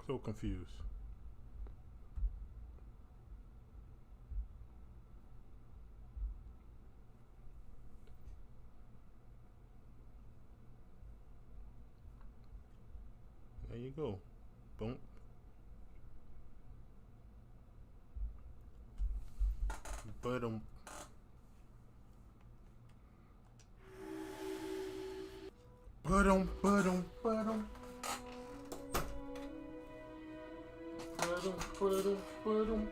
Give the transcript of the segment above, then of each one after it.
So confused. There you go. Boom. Ba-dum. Ba-dum, ba-dum, ba-dum. Ba-dum, ba-dum, ba-dum.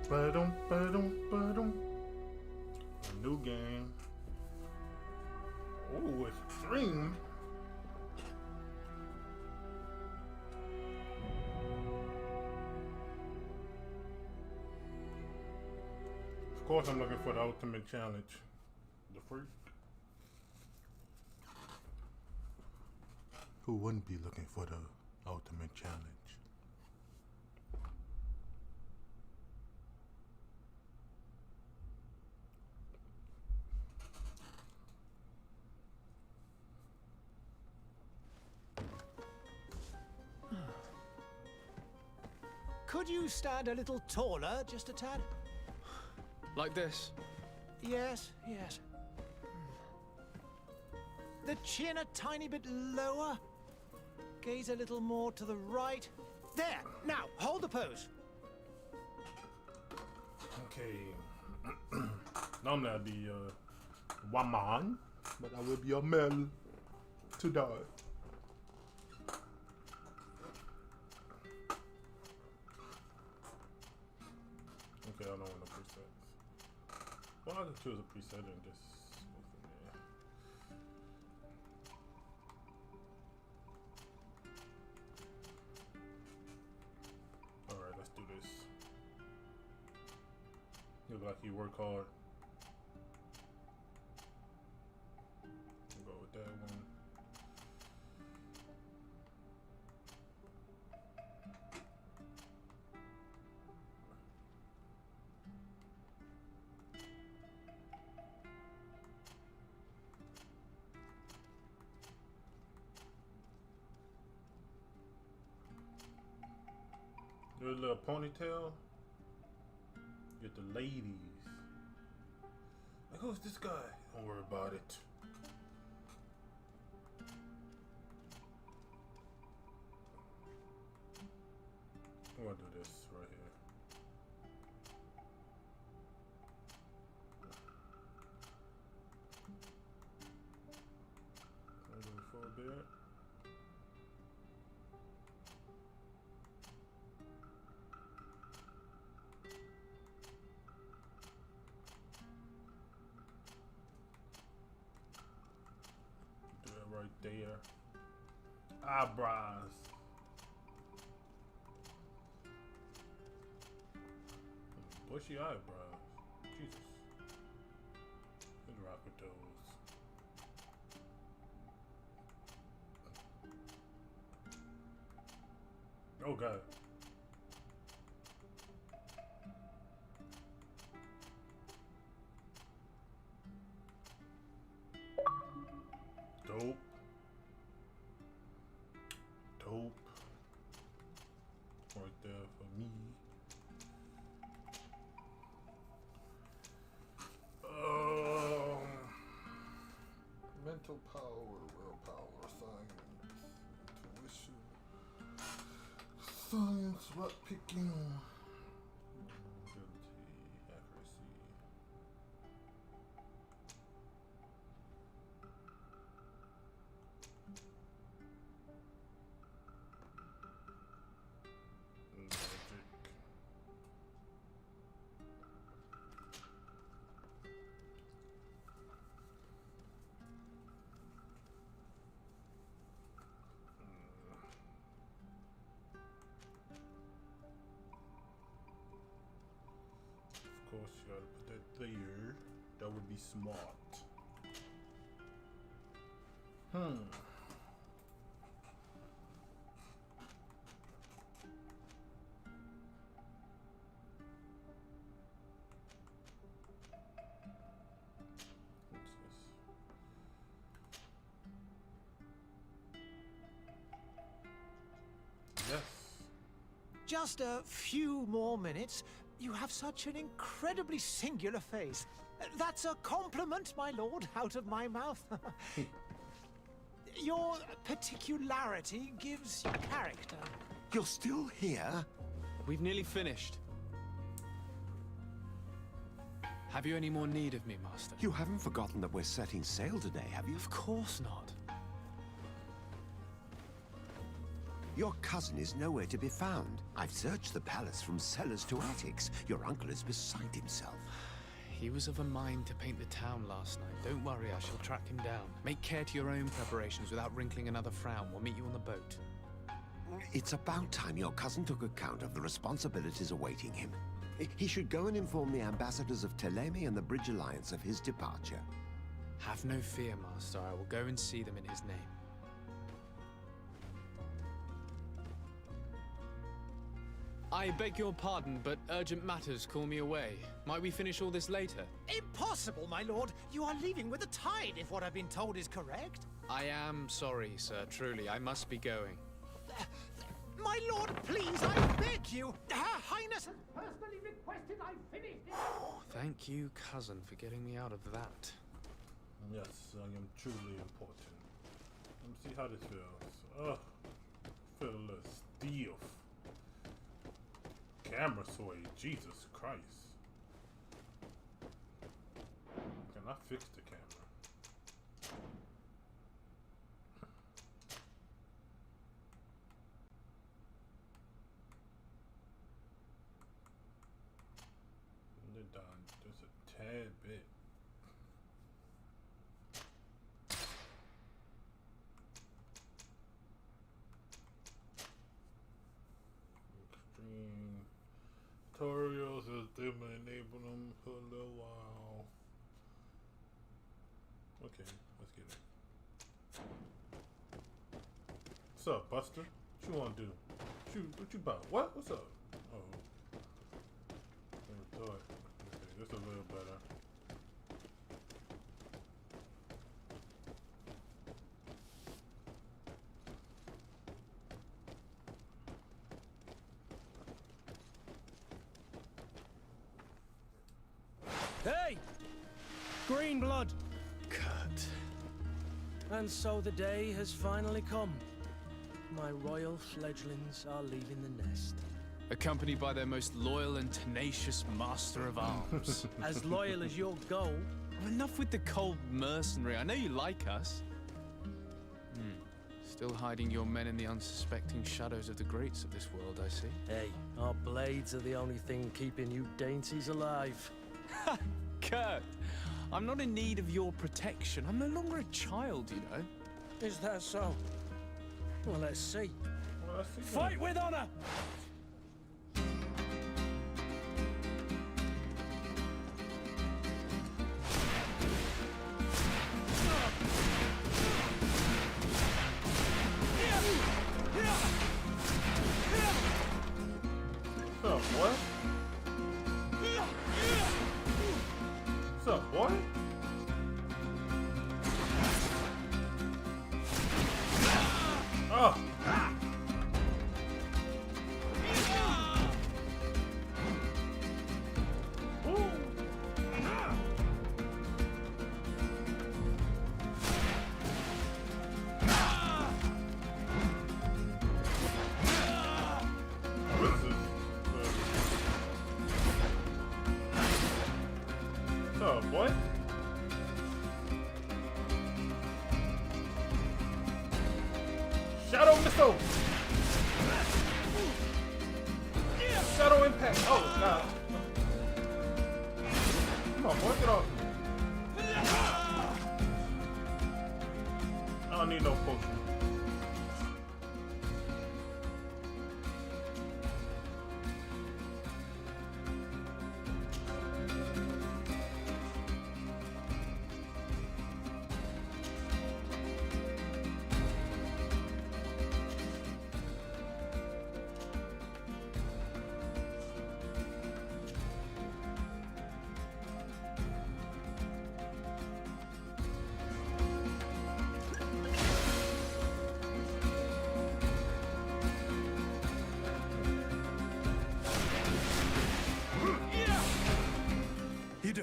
Ba-dum, ba-dum, ba-dum. A new game. Oh, extreme. Of course, I'm looking for the ultimate challenge. The freak. Who wouldn't be looking for the ultimate challenge? Could you stand a little taller, just a tad? Like this? Yes, yes. The chin a tiny bit lower. Gaze a little more to the right. There! Now, hold the pose. Okay. Normally I'd be a woman, but I will be a male today. Okay, I don't want the presets. Well, I can choose a preset and just go from there. Alright, let's do this. Look like you work hard. We'll go with that one. Do a little ponytail. Get the ladies. Like, who's this guy? Don't worry about it. I'm gonna do this right here. A little for a bit. Do it right there. Eyebrows. Bushy eyebrows. Jesus. Let's rock with those. Oh god. Dope. Dope. Right there for me. Mental power, willpower, science, intuition, science, what picking, ability, accuracy. Magic. Of course, you gotta put that there. That would be smart. Just a few more minutes. You have such an incredibly singular face. That's a compliment, my lord, out of my mouth. Your particularity gives you character. You're still here? We've nearly finished. Have you any more need of me, Master? You haven't forgotten that we're setting sail today, have you? Of course not. Your cousin is nowhere to be found. I've searched the palace from cellars to attics. Your uncle is beside himself. He was of a mind to paint the town last night. Don't worry, I shall track him down. Make care to your own preparations without wrinkling another frown. We'll meet you on the boat. It's about time your cousin took account of the responsibilities awaiting him. He should go and inform the ambassadors of Thélème and the Bridge Alliance of his departure. Have no fear, Master. I will go and see them in his name. I beg your pardon, but urgent matters call me away. Might we finish all this later? Impossible, my lord. You are leaving with the tide, if what I've been told is correct. I am sorry, sir. Truly, I must be going. My lord, please, I beg you. Her Highness has personally requested I finish it. Thank you, cousin, for getting me out of that. Yes, I am truly important. Let me see how this feels. Ugh. Feel a little stiff. Camera sway, Jesus Christ. Can I fix the camera? They're done just a tad bit. Extreme tutorials as they may enable them for a little while. Okay, let's get it. What's up, Buster? What you wanna do? What you about? What? What's up? Oh. Never thought. Okay, this a little better. Hey! Green blood! Kurt. And so the day has finally come. My royal fledglings are leaving the nest. Accompanied by their most loyal and tenacious master of arms. As loyal as your goal. Enough with the cold mercenary. I know you like us. Still hiding your men in the unsuspecting shadows of the greats of this world, I see. Hey, our blades are the only thing keeping you dainties alive. Kurt, I'm not in need of your protection. I'm no longer a child, you know. Is that so? Well, let's see. Well, let's see Fight with honor! What's up, boy? What's up, boy? Oh! Ooh. This is what's up, boy? Shadow missile! Shadow impact! Oh, God. Come on, boy, get off me. I don't need no potion.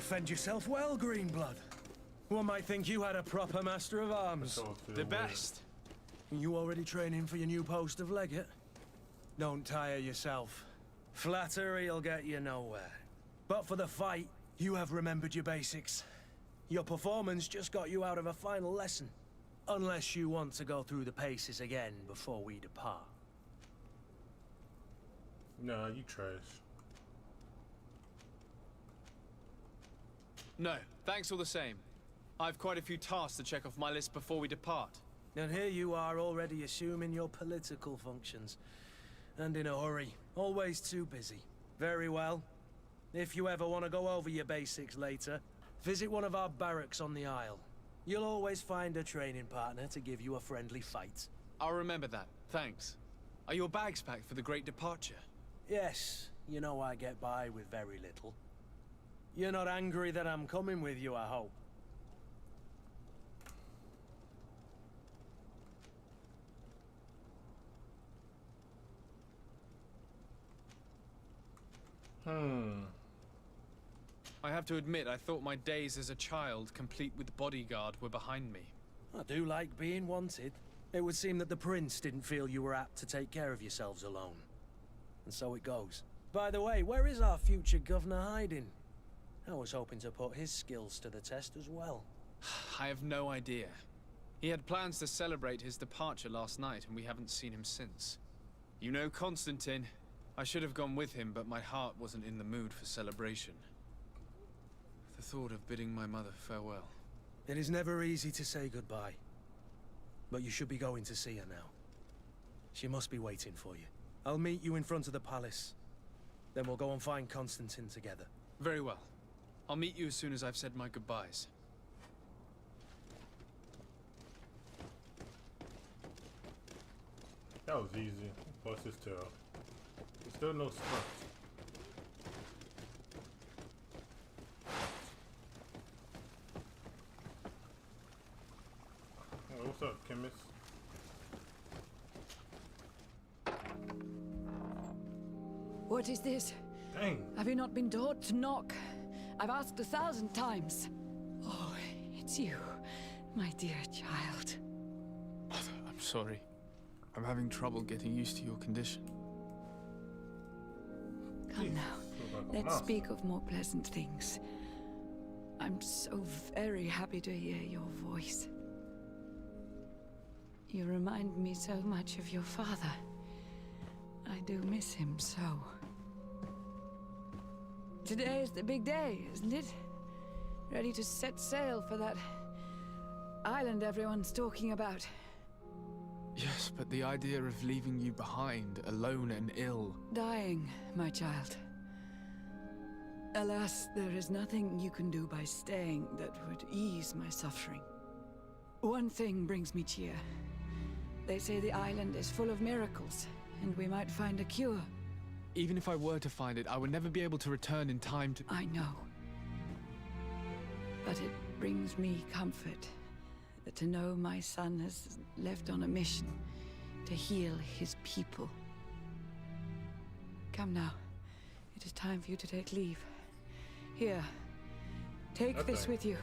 defend yourself well, Greenblood. One might think you had a proper master of arms. So feel The weird. best. You already training for your new post of legate? Don't tire yourself. Flattery'll get you nowhere. But for the fight, you have remembered your basics. Your performance just got you out of a final lesson. Unless you want to go through the paces again before we depart. Nah, you trash. No, thanks all the same. I've quite a few tasks to check off my list before we depart. And here you are already assuming your political functions. And in a hurry. Always too busy. Very well. If you ever want to go over your basics later, visit one of our barracks on the Isle. You'll always find a training partner to give you a friendly fight. I'll remember that, thanks. Are your bags packed for the great departure? Yes, you know I get by with very little. You're not angry that I'm coming with you, I hope. I have to admit, I thought my days as a child, complete with bodyguard, were behind me. I do like being wanted. It would seem that the prince didn't feel you were apt to take care of yourselves alone. And so it goes. By the way, where is our future governor hiding? I was hoping to put his skills to the test as well. I have no idea. He had plans to celebrate his departure last night, and we haven't seen him since. You know Constantine. I should have gone with him, but my heart wasn't in the mood for celebration. The thought of bidding my mother farewell. It is never easy to say goodbye. But you should be going to see her now. She must be waiting for you. I'll meet you in front of the palace. Then we'll go and find Constantine together. Very well. I'll meet you as soon as I've said my goodbyes. That was easy. Bust his tail. There's still no sprint. Oh, what's up, chemist? What is this? Dang. Have you not been taught to knock? I've asked 1,000 times. Oh, it's you, my dear child. Mother, I'm sorry. I'm having trouble getting used to your condition. Come now, Feels like a let's monster. speak of more pleasant things. I'm so very happy to hear your voice. You remind me so much of your father. I do miss him so. Today is the big day, isn't it? Ready to set sail for that island everyone's talking about. Yes, but the idea of leaving you behind, alone and ill... Dying, my child. Alas, there is nothing you can do by staying that would ease my suffering. One thing brings me cheer. They say the island is full of miracles, and we might find a cure. Even if I were to find it, I would never be able to return in time to... I know. But it brings me comfort to know my son has left on a mission to heal his people. Come now. It is time for you to take leave. Here. Take this Okay. with you.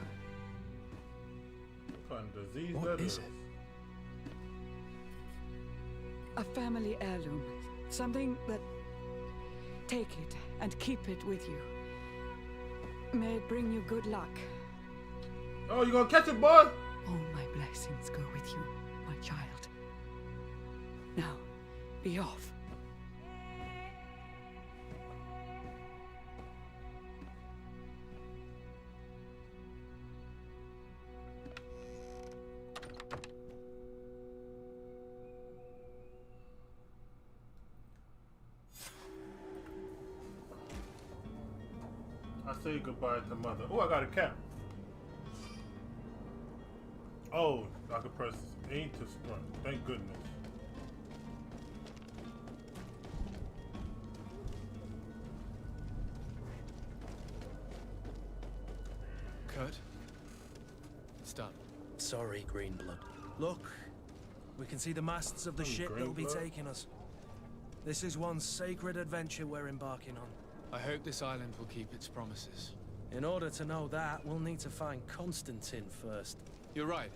What kind of disease What that is it? A family heirloom. Something that... Take it and keep it with you. May it bring you good luck. Oh, you gonna catch it, boy? All my blessings go with you, my child. Now, be off. I say goodbye to mother. Oh, I got a cap. Oh, I can press A to sprint. Thank goodness. Kurt? It's done. Sorry, Greenblood. Look, we can see the masts of the ship that'll be Greenblood? taking us. This is one sacred adventure we're embarking on. I hope this island will keep its promises. In order to know that, we'll need to find Constantine first. You're right.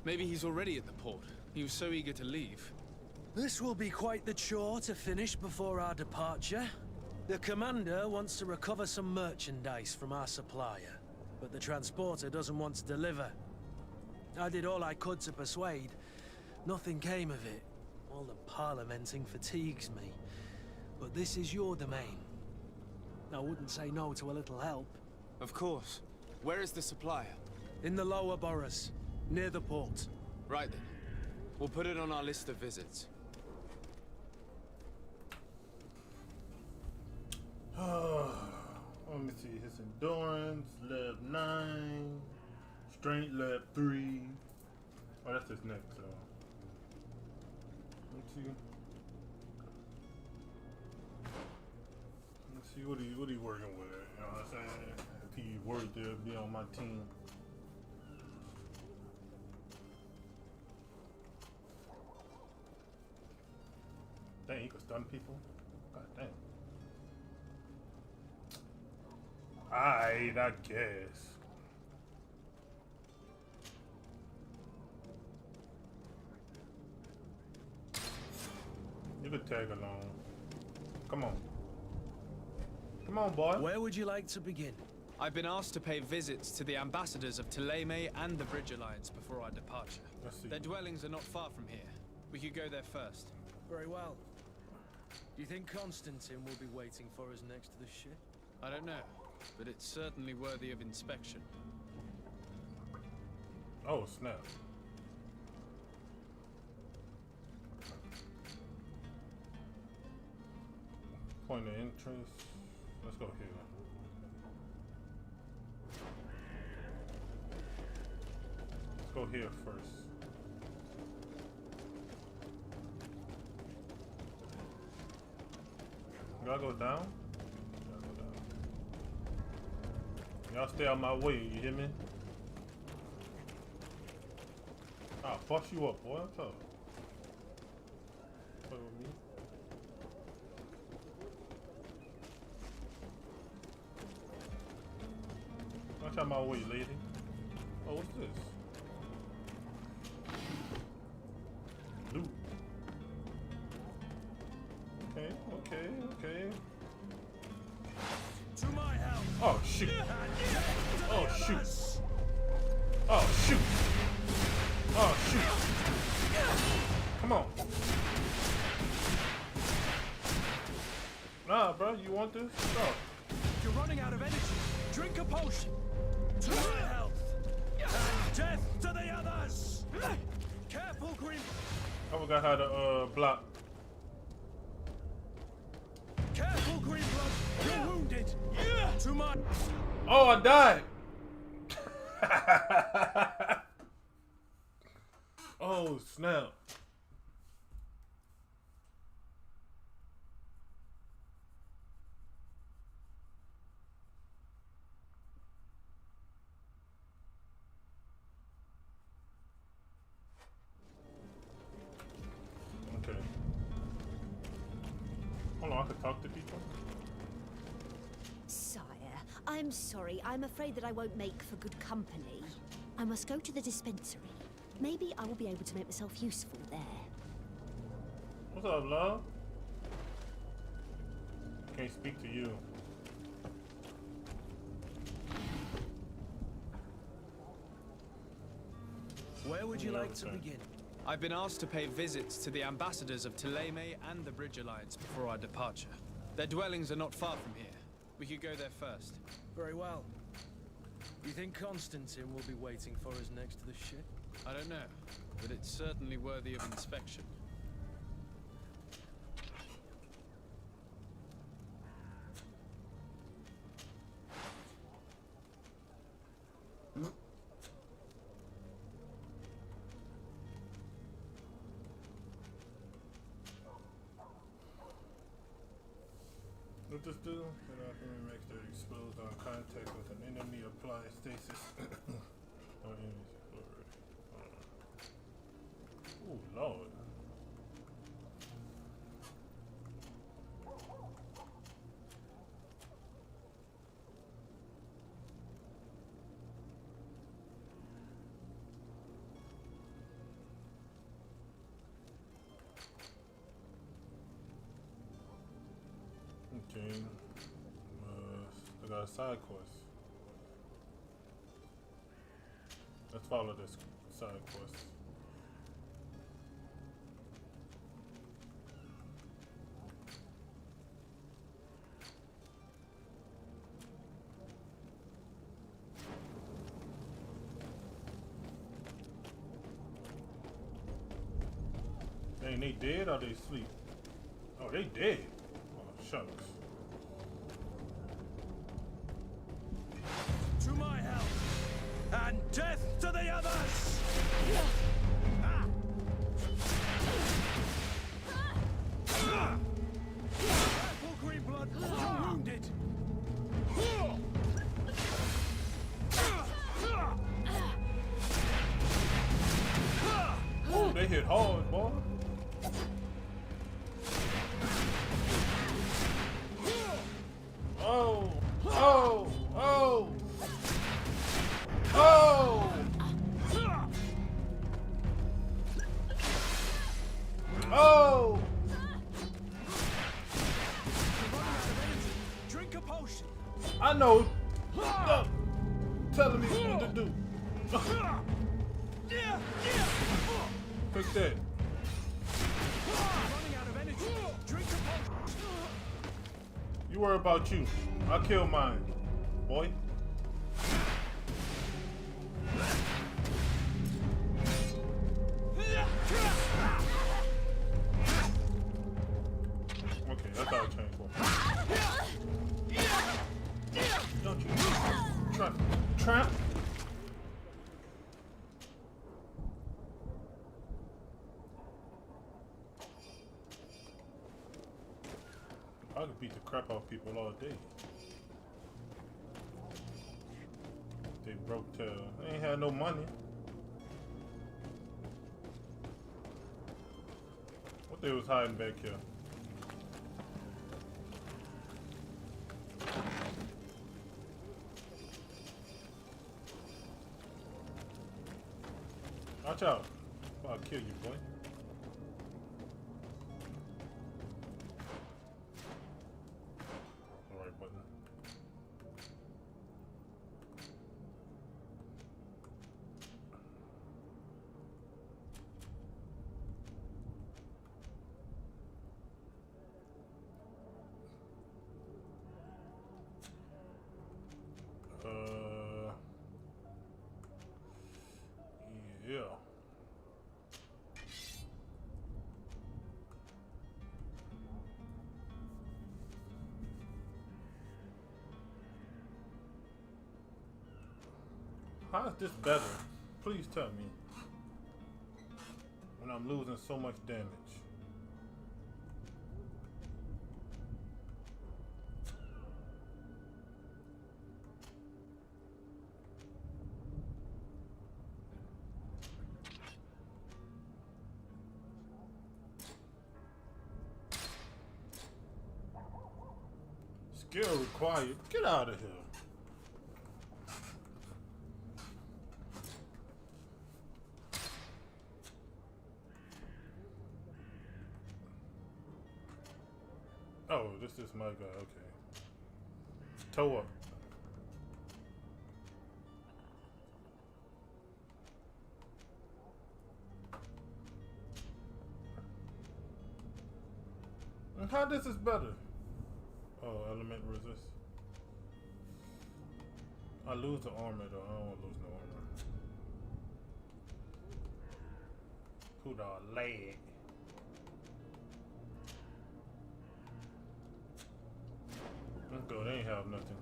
Maybe he's already at the port. He was so eager to leave. This will be quite the chore to finish before our departure. The commander wants to recover some merchandise from our supplier, but the transporter doesn't want to deliver. I did all I could to persuade. Nothing came of it. All the parliamenting fatigues me. But this is your domain. I wouldn't say no to a little help. Of course. Where is the supplier? In the lower boroughs, near the port. Right then. We'll put it on our list of visits. Let me see. His endurance, level 9. Strength, level 3. Oh, that's his next. Let's see. Let's see what he working with. You know what I'm saying? If he worthy to be on my team. Dang, he could stun people? God damn. I guess. You could tag along. Come on. Come on, boy. Where would you like to begin? I've been asked to pay visits to the ambassadors of Thélème and the Bridge Alliance before our departure. Let's see. Their dwellings are not far from here. We could go there first. Very well. Do you think Constantine will be waiting for us next to the ship? I don't know, but it's certainly worthy of inspection. Oh, snap. Point of interest. Let's go here. Let's go here first. Gotta go down? Gotta go down. Y'all stay out my way, you hear me? I'll bust you up, boy. What's up? Play with me. Watch out my way, lady. Oh, what's this? Loot. Okay. To my help! Oh, shoot. Oh, shoot. Oh, shoot. Oh, shoot. Come on. Nah, bro, you want this? No. You're running out of energy. Drink a potion. To my health. And death to the others. Careful, Green. I forgot how to block. Careful, Greenblood. You're wounded. To my. Oh, I died. Oh, snap. Okay. Hold on, I could talk to people. Sire, I'm sorry. I'm afraid that I won't make for good company. I must go to the dispensary. Maybe I will be able to make myself useful there. What's up, love? Can't speak to you. Where would you like to begin? I've been asked to pay visits to the ambassadors of Thélème and the Bridge Alliance before our departure. Their dwellings are not far from here. We could go there first. Very well. Do you think Constantine will be waiting for us next to the ship? I don't know, but it's certainly worthy of inspection. What this do? It automatically makes the exposed on contact with an enemy apply stasis. Oh, enemies explode. Oh, Lord. got a side quest. Let's follow this side quest. Dang, they dead or they sleep? Oh, they dead. Oh, shucks. To my help, and death to the others! Rifle Greenblood, you're wounded! Oh, they hit hard, boy. Oh, oh, oh, oh, oh. Drink a potion! I know. Telling me what to do. Pick that. Running out of energy! Drink a potion! You worry about you. I'll kill mine, boy. Okay, that's how I change for. Don't you trap. I could beat the crap out of people all day. They broke tail. They ain't had no money. What they was hiding back here? Watch out. I'll kill you, boy. Alright, button. Yeah. How is this better? Please tell me. When I'm losing so much damage. Skill required. Get out of here. Oh, this is my guy. Okay. Toe up. And how this is better? Oh, element resist. I lose the armor though. I don't want to lose no armor. Who the leg? Let's go. They ain't have nothing.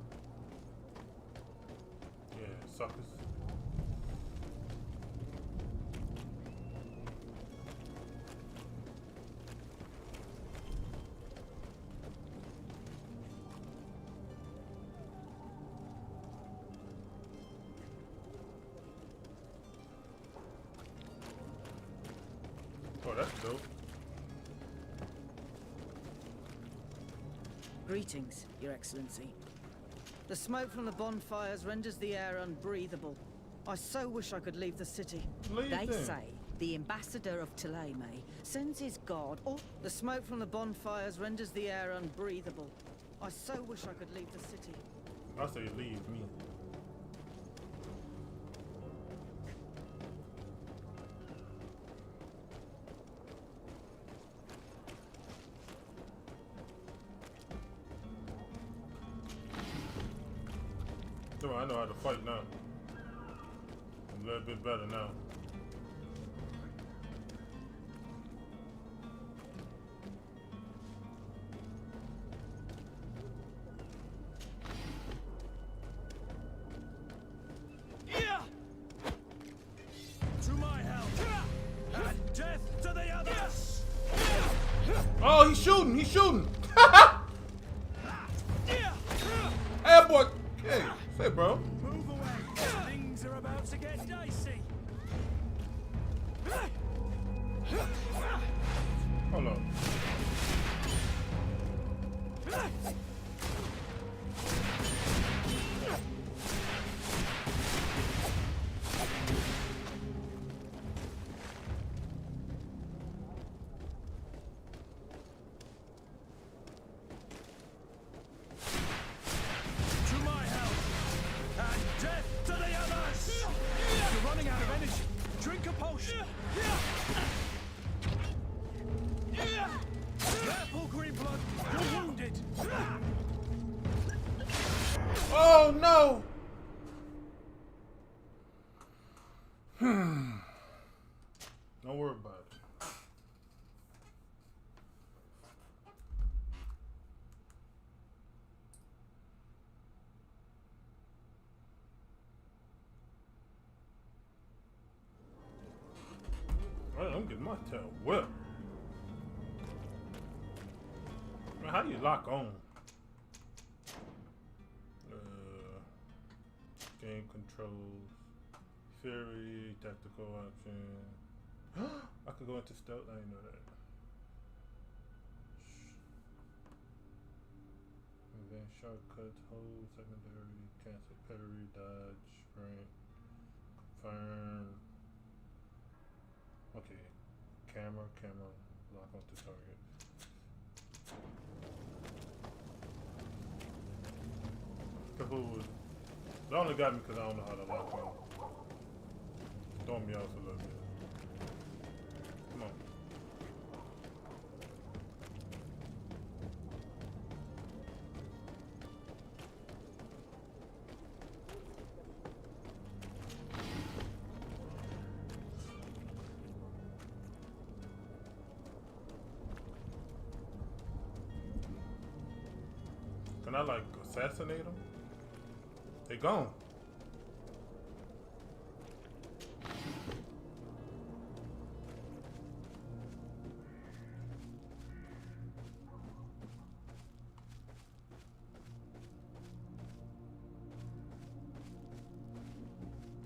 Yeah, suckers. Oh, that's dope. Greetings, Your Excellency. The smoke from the bonfires renders the air unbreathable. I so wish I could leave the city. Leave They them. say the ambassador of Thélème sends his guard. Oh, the smoke from the bonfires renders the air unbreathable. I so wish I could leave the city. I say leave me. No, I know how to fight now. I'm a little bit better now. To my help! And death to the others! Oh, he's shooting! He's shooting! Hey, boy! Hey, say, bro. Move away! Things are about to get dicey! Hold on. To my help! And death to the others! You're running out of energy. Drink a potion. Careful, Greenblood. You're wounded. Oh, no! Don't worry about it. Right, I'm getting my tail whipped. Man, how do you lock on? Game controls, Fury, tactical option. I could go into stealth. I didn't know that. Advanced shortcuts, hold, secondary, cancel, parry, dodge, sprint, confirm. Okay, camera, lock onto target. Kahoot. It only got me because I don't know how to lock on. Throwing me off a little bit. Come on. Can I like assassinate them? They gone.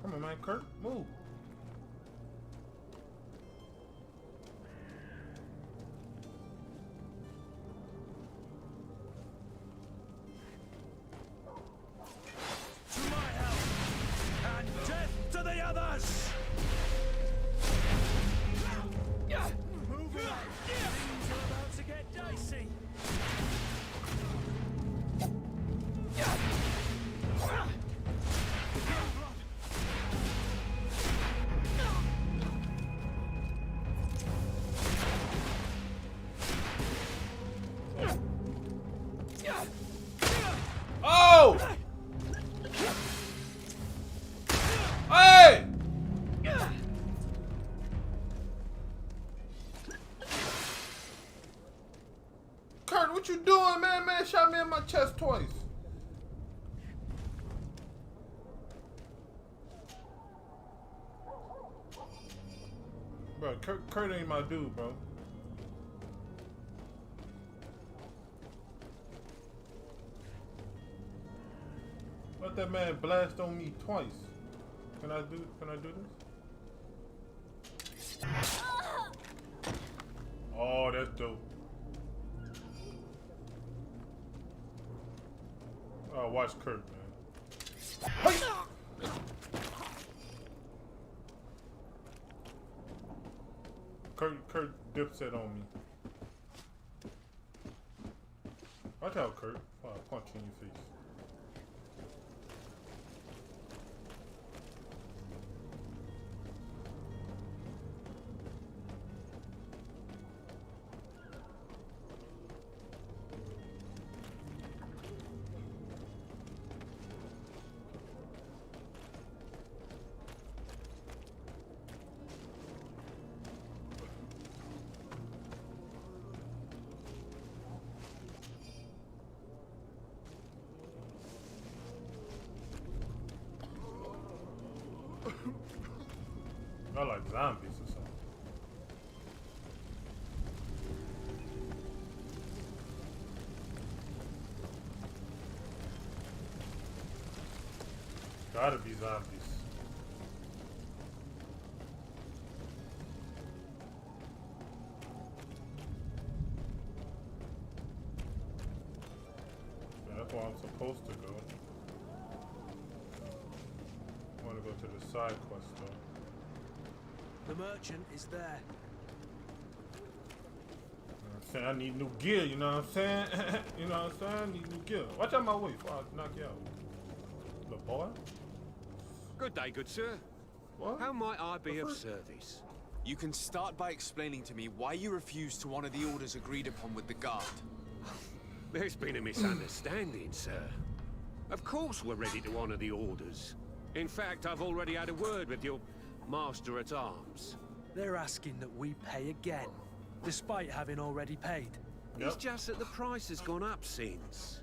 Come on, man, Kurt, move. To my help! And death to the others! Move away! Things are about to get dicey! Oh! Hey! Kurt, what you doing, man? Man shot me in my chest twice. Bro, Kurt ain't my dude, bro. Let that man blast on me twice. Can I do this? Oh, that's dope. Oh, watch Kurt, man. Hey! Kurt dipset on me. Watch out, Kurt. Oh, I'll punch you in your face. I like zombies or something. Gotta be zombies. That's where I'm supposed to go. I want to go to the side quest though. The merchant is there. You know what I'm saying? I need new gear, you know what I'm saying? You know what I'm saying? I need new gear. Watch out my way before I knock you out. Little boy? Good day, good sir. What? How might I be of service? You can start by explaining to me why you refused to honor the orders agreed upon with the guard. There's been a misunderstanding, sir. Of course we're ready to honor the orders. In fact, I've already had a word with your master-at-arms. They're asking that we pay again, despite having already paid. Yep. It's just that the price has gone up since.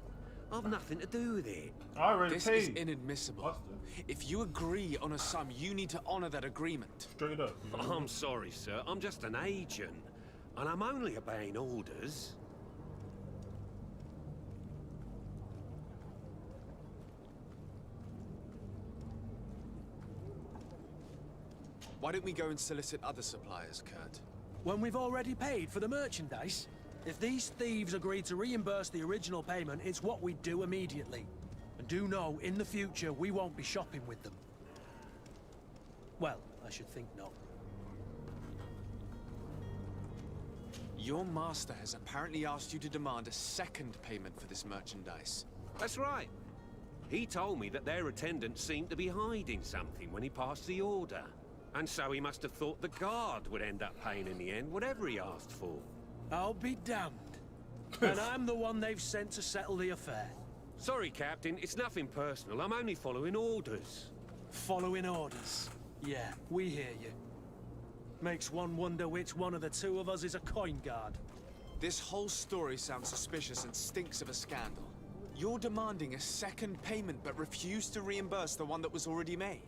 I've nothing to do with it. I already This paid. is inadmissible. Buster. If you agree on a sum, you need to honor that agreement. Straight up. You know? I'm sorry, sir. I'm just an agent. And I'm only obeying orders. Why don't we go and solicit other suppliers, Kurt? When we've already paid for the merchandise? If these thieves agree to reimburse the original payment, it's what we do immediately. And do know, in the future, we won't be shopping with them. Well, I should think not. Your master has apparently asked you to demand a second payment for this merchandise. That's right. He told me that their attendant seemed to be hiding something when he passed the order. And so he must have thought the guard would end up paying in the end, whatever he asked for. I'll be damned. And I'm the one they've sent to settle the affair. Sorry, Captain, it's nothing personal. I'm only following orders. Following orders. Yeah, we hear you. Makes one wonder which one of the two of us is a coin guard. This whole story sounds suspicious and stinks of a scandal. You're demanding a second payment but refuse to reimburse the one that was already made.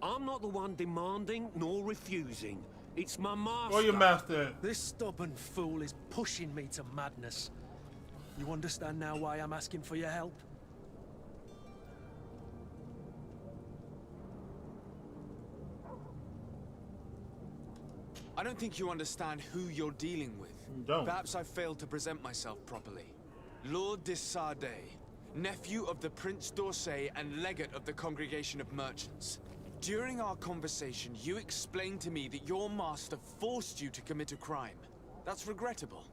I'm not the one demanding nor refusing. It's my master. Where your master at? This stubborn fool is pushing me to madness. You understand now why I'm asking for your help? I don't think you understand who you're dealing with. You don't. Perhaps I failed to present myself properly. Lord de Sardet, nephew of the Prince d'Orsay and legate of the Congregation of Merchants. During our conversation, you explained to me that your master forced you to commit a crime. That's regrettable,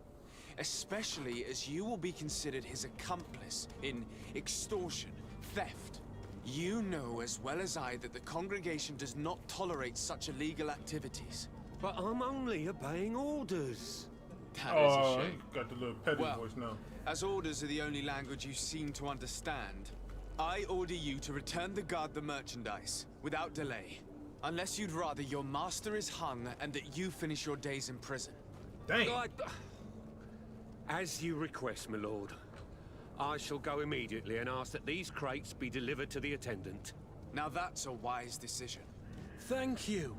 especially as you will be considered his accomplice in extortion, theft. You know as well as I that the Congregation does not tolerate such illegal activities. But I'm only obeying orders. That is a Oh, shame. he got the little petty Well, voice now. as orders are the only language you seem to understand, I order you to return the guard the merchandise, without delay. Unless you'd rather your master is hung and that you finish your days in prison. Dang. As you request, my lord. I shall go immediately and ask that these crates be delivered to the attendant. Now that's a wise decision. Thank you.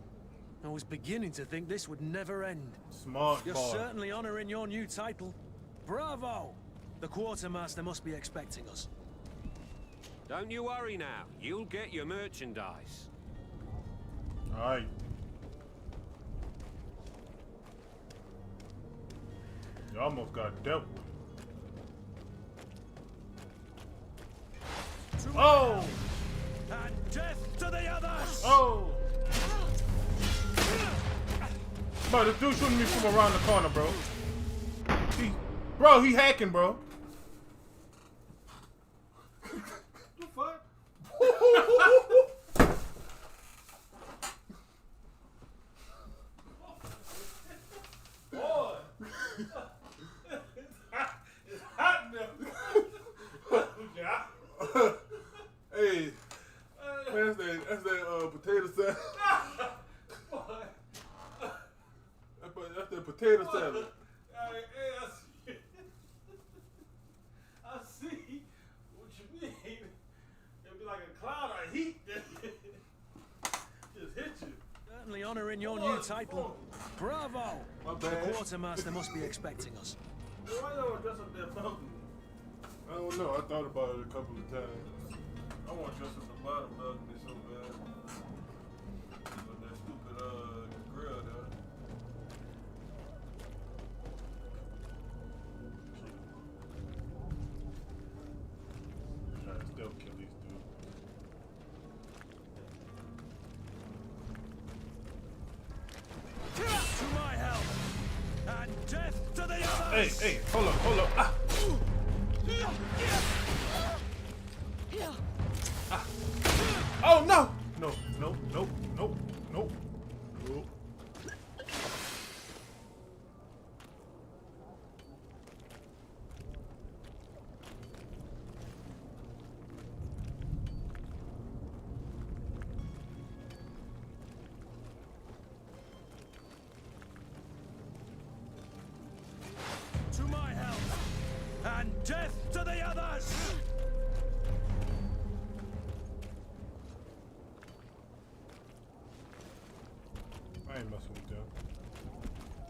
I was beginning to think this would never end. Smart You're boy. certainly honoring your new title. Bravo! The quartermaster must be expecting us. Don't you worry now. You'll get your merchandise. Alright. You almost got dealt with. Oh! And death to the others! Oh! Bro, this dude shooting me from around the corner, bro. Bro, he hacking, bro. The fuck? Boy. It's hot in there. Hey, man, that's that potato salad. That's the potato salad. I see what you mean. It'd be like a cloud of heat that just hit you. Certainly honoring your new title. Bravo! My The bad. quartermaster must be expecting us. Why y'all dress up that funky? I don't know. I thought about it a couple of times. I want to dress up the bottom balcony so bad. But that stupid grill there. Trying to still kill these dudes. To my help! And death to the others! Hey, hold up. Ah! Oh no! No. To my help! And death to the others! I ain't messing with them.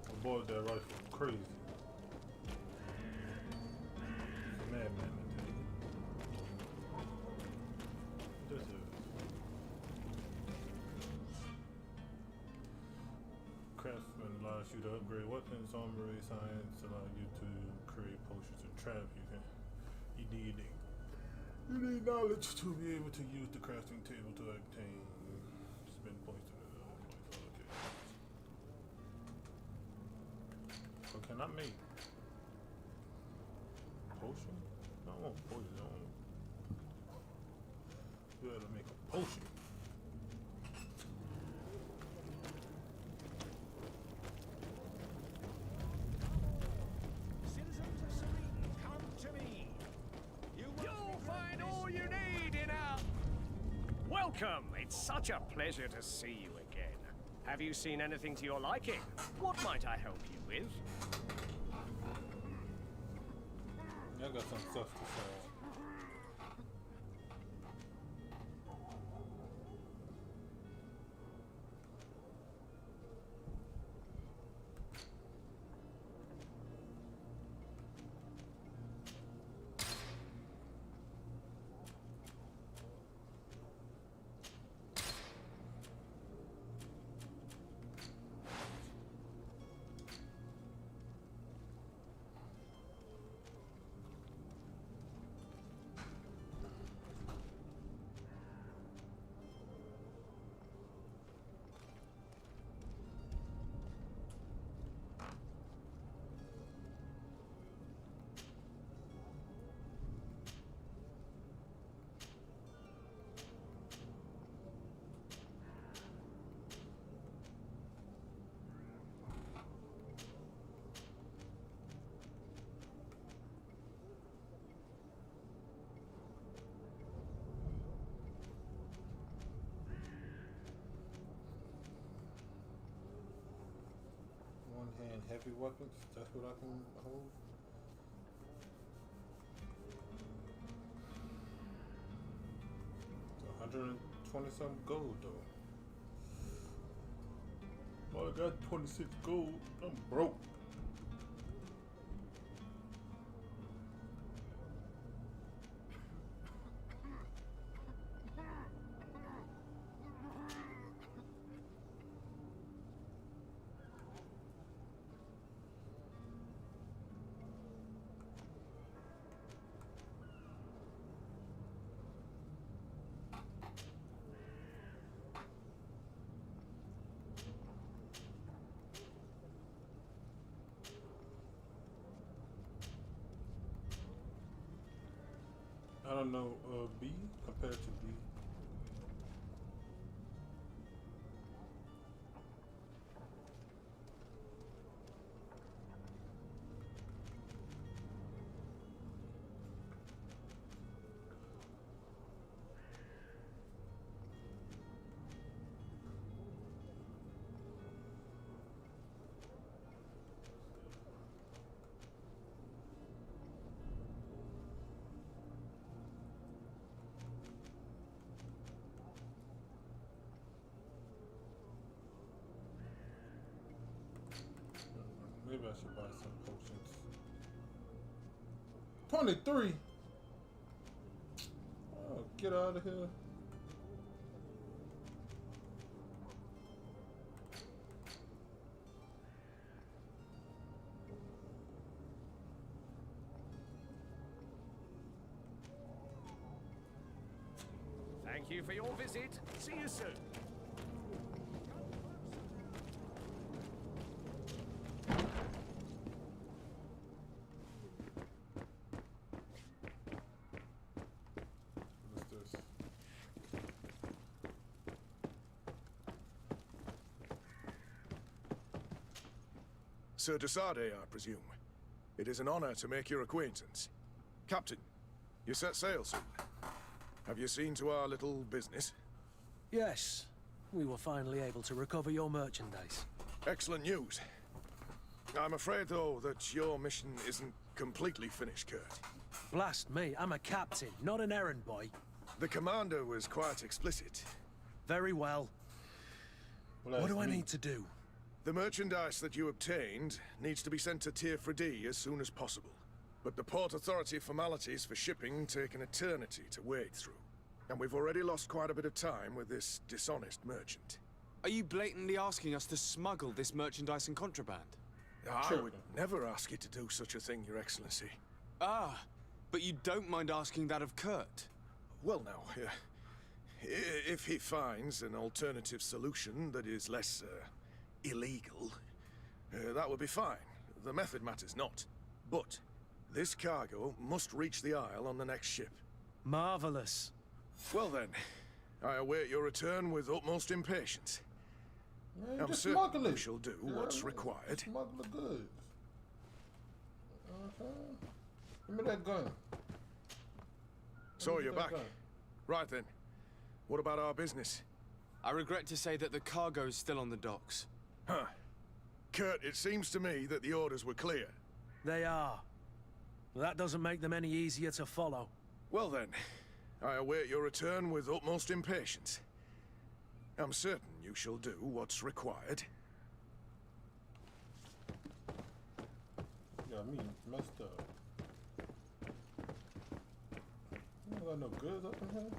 I boiled that rifle crazy. It's a madman, I tell you. This is Craftsman allows you to upgrade weapons, armory, science, allow you to create potions and trap. You need knowledge to be able to use the crafting table to obtain spend points to points. Okay. So can I make potion? I don't want poison. I want to be able to make a potion. Citizens of Serene, come to me. You'll find all you need in our... Welcome! It's such a pleasure to see you again. Have you seen anything to your liking? What might I help you with? I got some stuff to sell. One-hand heavy weapons, that's what I can hold. $120 gold though. Well, I got 26 gold. I'm broke. I don't know, B compared to B. Maybe I should buy some potions. 23. Oh, get out of here. Thank you for your visit. See you soon. What's this? Sir Desade, I presume. It is an honor to make your acquaintance. Captain, you set sail soon. Have you seen to our little business? Yes. We were finally able to recover your merchandise. Excellent news. I'm afraid, though, that your mission isn't completely finished, Kurt. Blast me, I'm a captain, not an errand boy. The commander was quite explicit. Very well. What do I need to do? The merchandise that you obtained needs to be sent to Tier 4D as soon as possible. But the Port Authority formalities for shipping take an eternity to wade through. And we've already lost quite a bit of time with this dishonest merchant. Are you blatantly asking us to smuggle this merchandise and contraband? I would never ask you to do such a thing, Your Excellency. Ah, but you don't mind asking that of Kurt? Well, now, if he finds an alternative solution that is less, illegal, that would be fine. The method matters not. But this cargo must reach the Isle on the next ship. Marvelous. Well then, I await your return with utmost impatience. Man, I'm certain you shall do what's required. Smuggle the goods. Give me that gun. So you're back. Right then. What about our business? I regret to say that the cargo is still on the docks. Huh. Kurt, it seems to me that the orders were clear. They are. That doesn't make them any easier to follow. Well then, I await your return with utmost impatience. I'm certain you shall do what's required. Got me messed up. You don't got no goods up in here?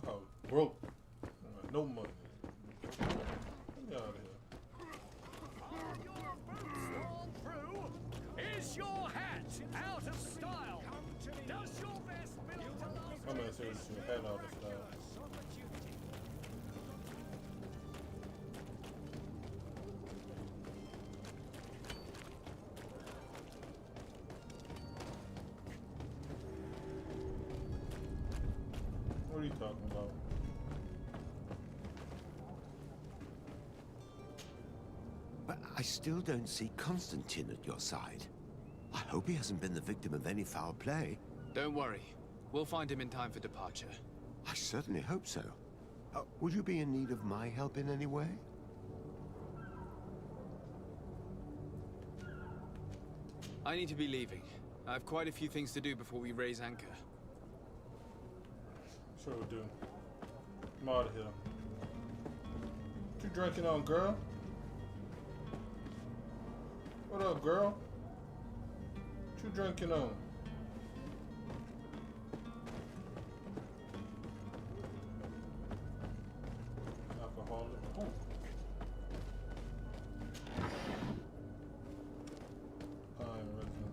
How broke. No money. Get me out of here. Storm through. Is your hat out of style? Does your best build to last? I'm gonna say your hat out of style. What are you talking about? But I still don't see Constantine at your side. I hope he hasn't been the victim of any foul play. Don't worry. We'll find him in time for departure. I certainly hope so. Would you be in need of my help in any way? I need to be leaving. I have quite a few things to do before we raise anchor. Sure we do. I'm out of here. What you drinking on, girl? What up, girl? What you drinking on? Alcoholic. Oh. Pine resin.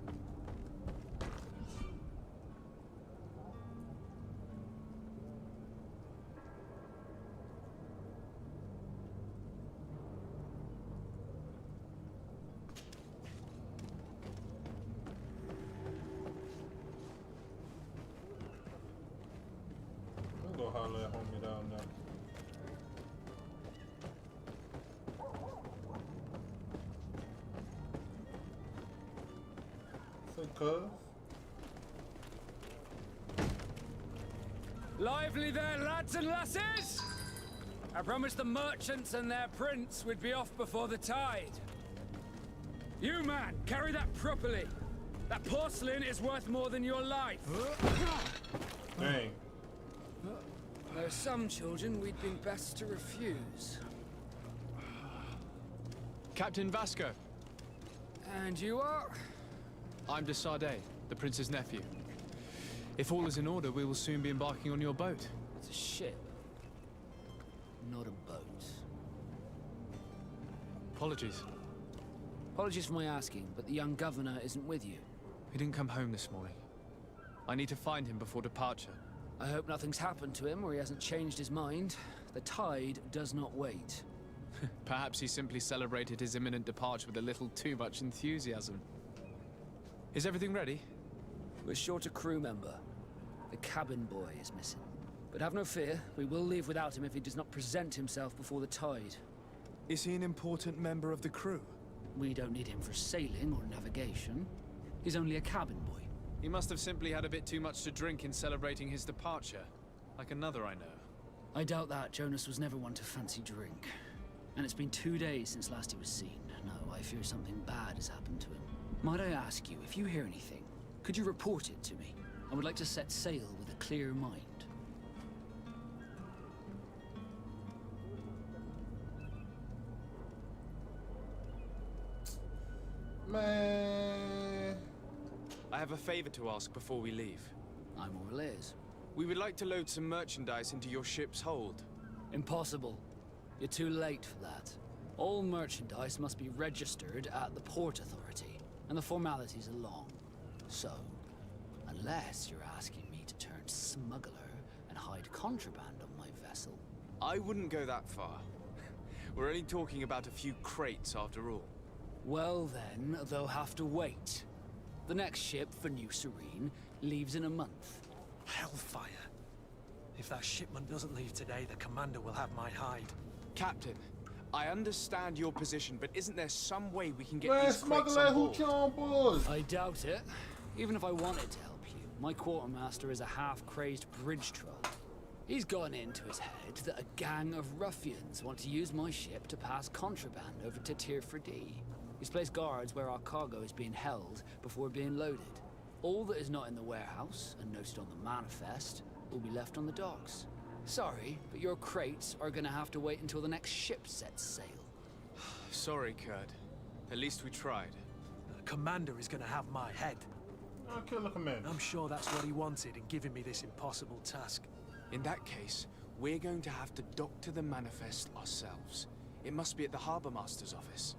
I'm gonna go holler at homie down there. Say, cuz. Lively there, lads and lasses! I promised the merchants and their prince we'd be off before the tide. You, man, carry that properly. That porcelain is worth more than your life. Dang. There are some children we'd been best to refuse. Captain Vasco. And you are? I'm de Sardet, the prince's nephew. If all is in order, we will soon be embarking on your boat. It's a ship, not a boat. Apologies. Apologies for my asking, but the young governor isn't with you. He didn't come home this morning. I need to find him before departure. I hope nothing's happened to him or he hasn't changed his mind. The tide does not wait. Perhaps he simply celebrated his imminent departure with a little too much enthusiasm. Is everything ready? We're short a crew member. The cabin boy is missing. But have no fear, we will leave without him if he does not present himself before the tide. Is he an important member of the crew? We don't need him for sailing or navigation. He's only a cabin boy. He must have simply had a bit too much to drink in celebrating his departure. Like another I know. I doubt that. Jonas was never one to fancy drink. And it's been 2 days since last he was seen. No, I fear something bad has happened to him. Might I ask you, if you hear anything, could you report it to me? I would like to set sail with a clear mind. Man. I have a favor to ask before we leave. I'm all ears. We would like to load some merchandise into your ship's hold. Impossible. You're too late for that. All merchandise must be registered at the Port Authority, and the formalities are long. So, unless you're asking me to turn smuggler and hide contraband on my vessel. I wouldn't go that far. We're only talking about a few crates after all. Well then, they'll have to wait. The next ship for New Serene leaves in a month. Hellfire. If that shipment doesn't leave today, the commander will have my hide. Captain, I understand your position, but isn't there some way we can get Man, these crates smuggle on that board? hoochie on board. I doubt it. Even if I wanted to help you, my quartermaster is a half-crazed bridge troll. He's gone into his head that a gang of ruffians want to use my ship to pass contraband over to Tirfredi. He's placed guards where our cargo is being held before being loaded. All that is not in the warehouse and noted on the manifest will be left on the docks. Sorry, but your crates are gonna have to wait until the next ship sets sail. Sorry, Kurt. At least we tried. The commander is gonna have my head. I'll kill the commander. I'm sure that's what he wanted in giving me this impossible task. In that case, we're going to have to doctor the manifest ourselves. It must be at the Harbour Master's office.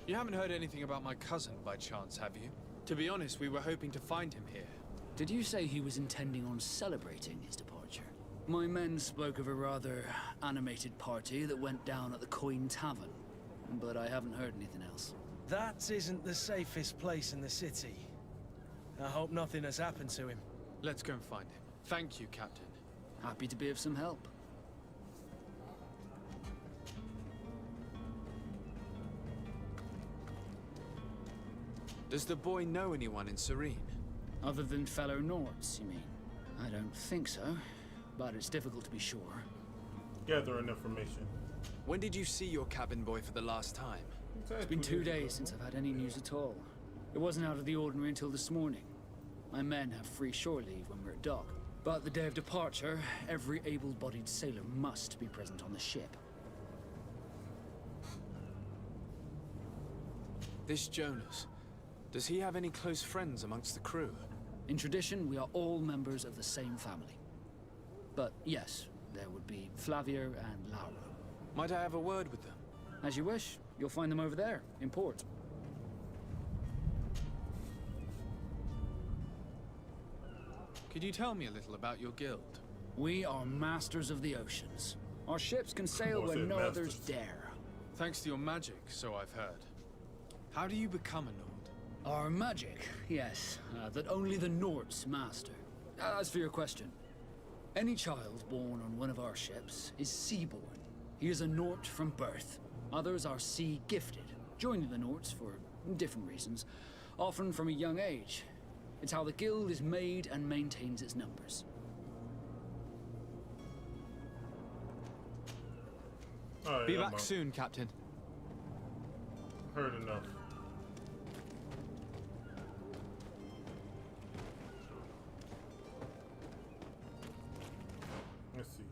You haven't heard anything about my cousin, by chance, have you? To be honest, we were hoping to find him here. Did you say he was intending on celebrating his departure? My men spoke of a rather animated party that went down at the Coin Tavern, but I haven't heard anything else. That isn't the safest place in the city. I hope nothing has happened to him. Let's go and find him. Thank you, Captain. Happy to be of some help. Does the boy know anyone in Serene? Other than fellow Nords, you mean? I don't think so, but it's difficult to be sure. Gathering information. When did you see your cabin boy for the last time? It's been 2 days since I've had any news at all. It wasn't out of the ordinary until this morning. My men have free shore leave when we're at dock. But the day of departure, every able-bodied sailor must be present on the ship. This Jonas, does he have any close friends amongst the crew? In tradition, we are all members of the same family. But yes, there would be Flavia and Laura. Might I have a word with them? As you wish. You'll find them over there, in port. Could you tell me a little about your guild? We are masters of the oceans. Our ships can sail where no others dare. Thanks to your magic, so I've heard. How do you become a Nord? Our magic, yes, that only the Nords master. As for your question, any child born on one of our ships is sea-born. He is a Nord from birth. Others are sea-gifted, joining the Nords for different reasons, often from a young age. It's how the guild is made and maintains its numbers. Right, Be back soon, Captain. Heard enough. Let's see.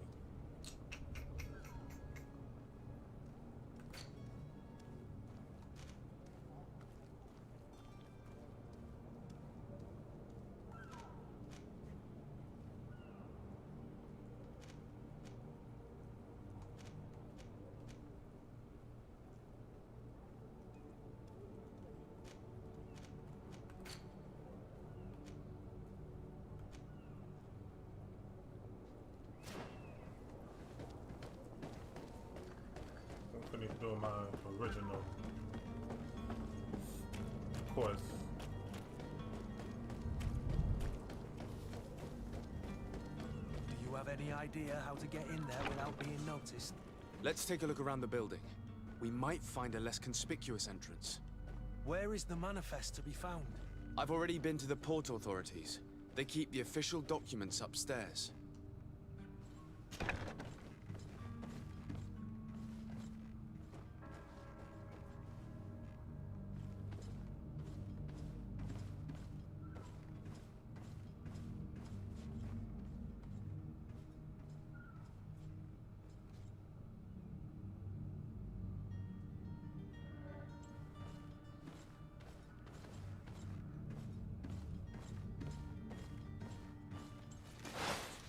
fulfill my original quest. Do you have any idea how to get in there without being noticed? Let's take a look around the building. We might find a less conspicuous entrance. Where is the manifest to be found? I've already been to the port authorities. They keep the official documents upstairs.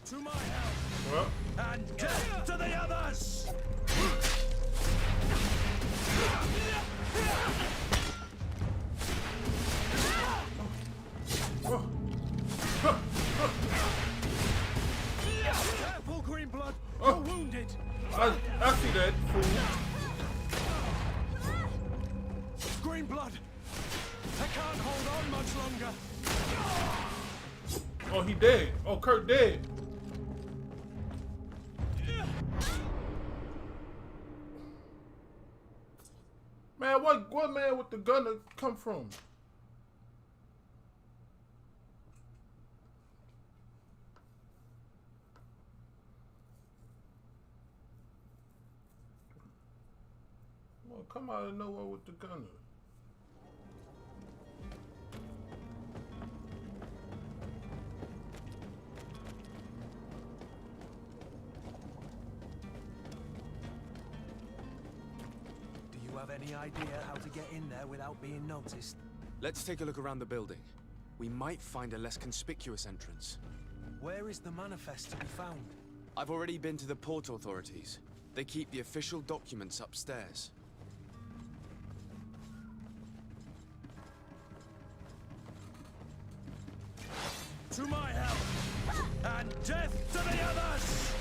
To my help! Well, And death to the others! Careful, Greenblood! You're wounded! I see that, fool. Greenblood! I can't hold on much longer! Oh, he dead. Oh, Kurt dead. Man, what man with the gun to come from? Well, come out of nowhere with the gun. Do you have any idea how to get in there without being noticed? Let's take a look around the building. We might find a less conspicuous entrance. Where is the manifest to be found? I've already been to the port authorities. They keep the official documents upstairs. To my help! And death to the others!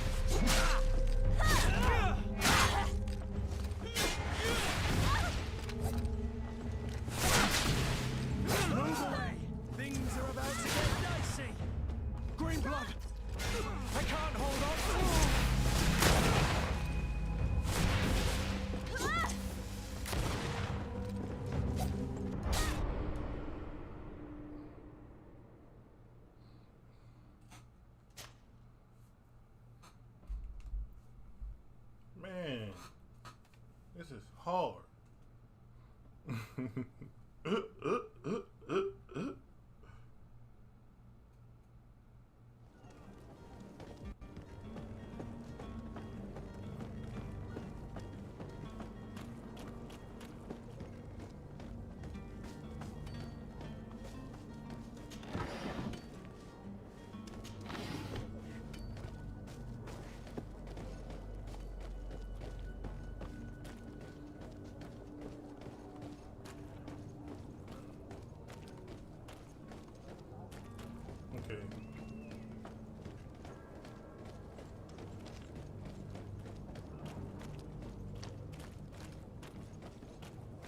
Move away! Things are about to get dicey! Greenblood! I can't hold on! Man, this is hard. Okay.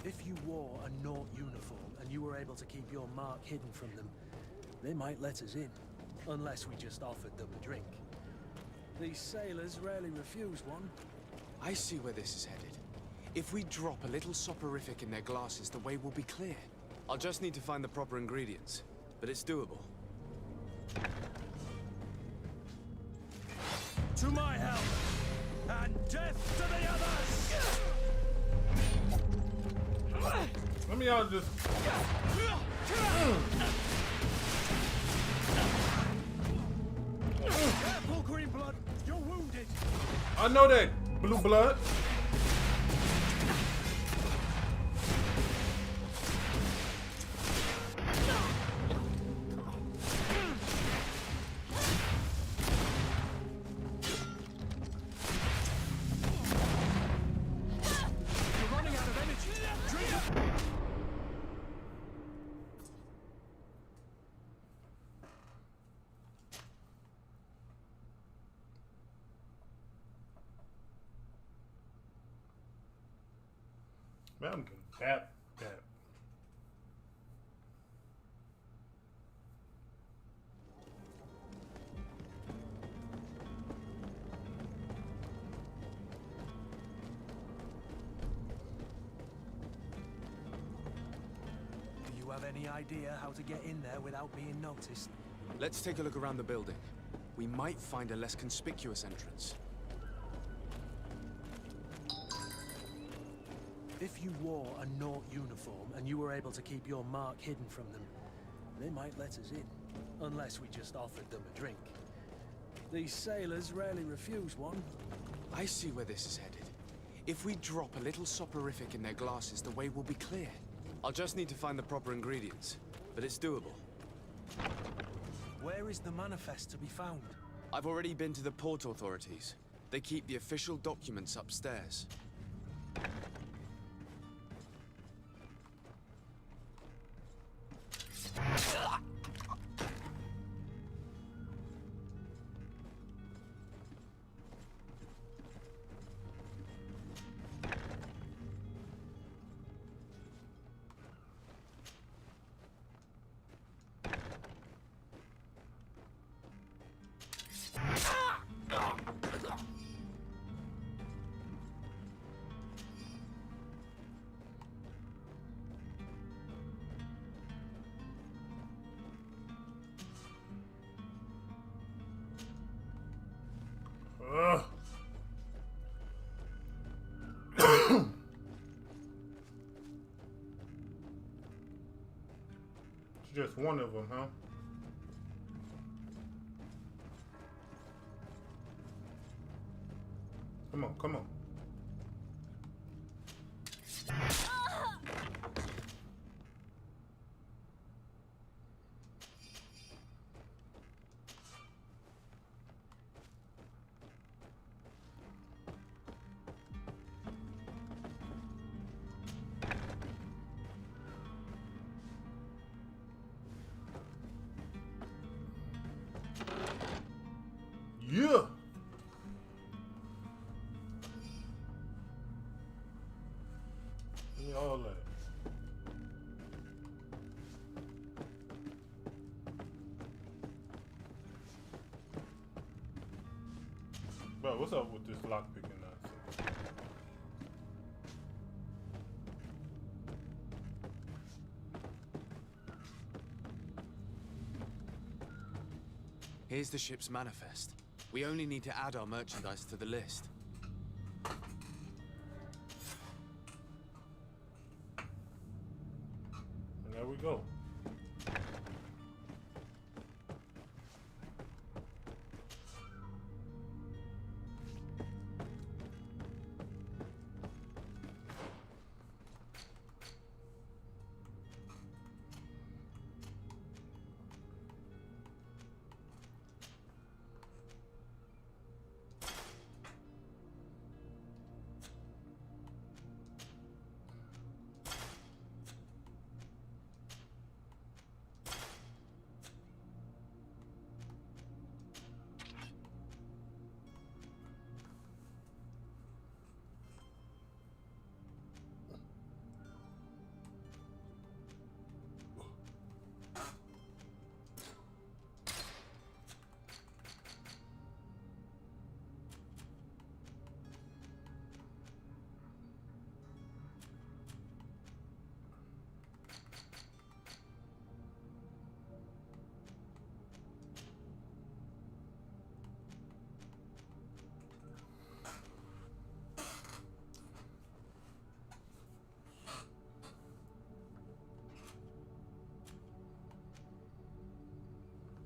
If you wore a Nort uniform and you were able to keep your mark hidden from them, they might let us in. Unless we just offered them a drink. These sailors rarely refuse one. I see where this is headed. If we drop a little soporific in their glasses, the way will be clear. I'll just need to find the proper ingredients, but it's doable. To my help! And death to the others! Let me out just. Careful, Greenblood! You're wounded! I know that, Blue Blood. You're running out of energy! Drink up! Man, I'm getting tap. Do you have any idea how to get in there without being noticed? Let's take a look around the building. We might find a less conspicuous entrance. If you wore a Nort uniform and you were able to keep your mark hidden from them, they might let us in. Unless we just offered them a drink. These sailors rarely refuse one. I see where this is headed. If we drop a little soporific in their glasses, the way will be clear. I'll just need to find the proper ingredients, but it's doable. Where is the manifest to be found? I've already been to the port authorities. They keep the official documents upstairs. It's just one of them, huh? Come on, come on. Yeah. Give me all that. Bro, what's up with this lockpicking nonsense? Here's the ship's manifest. We only need to add our merchandise to the list. And there we go.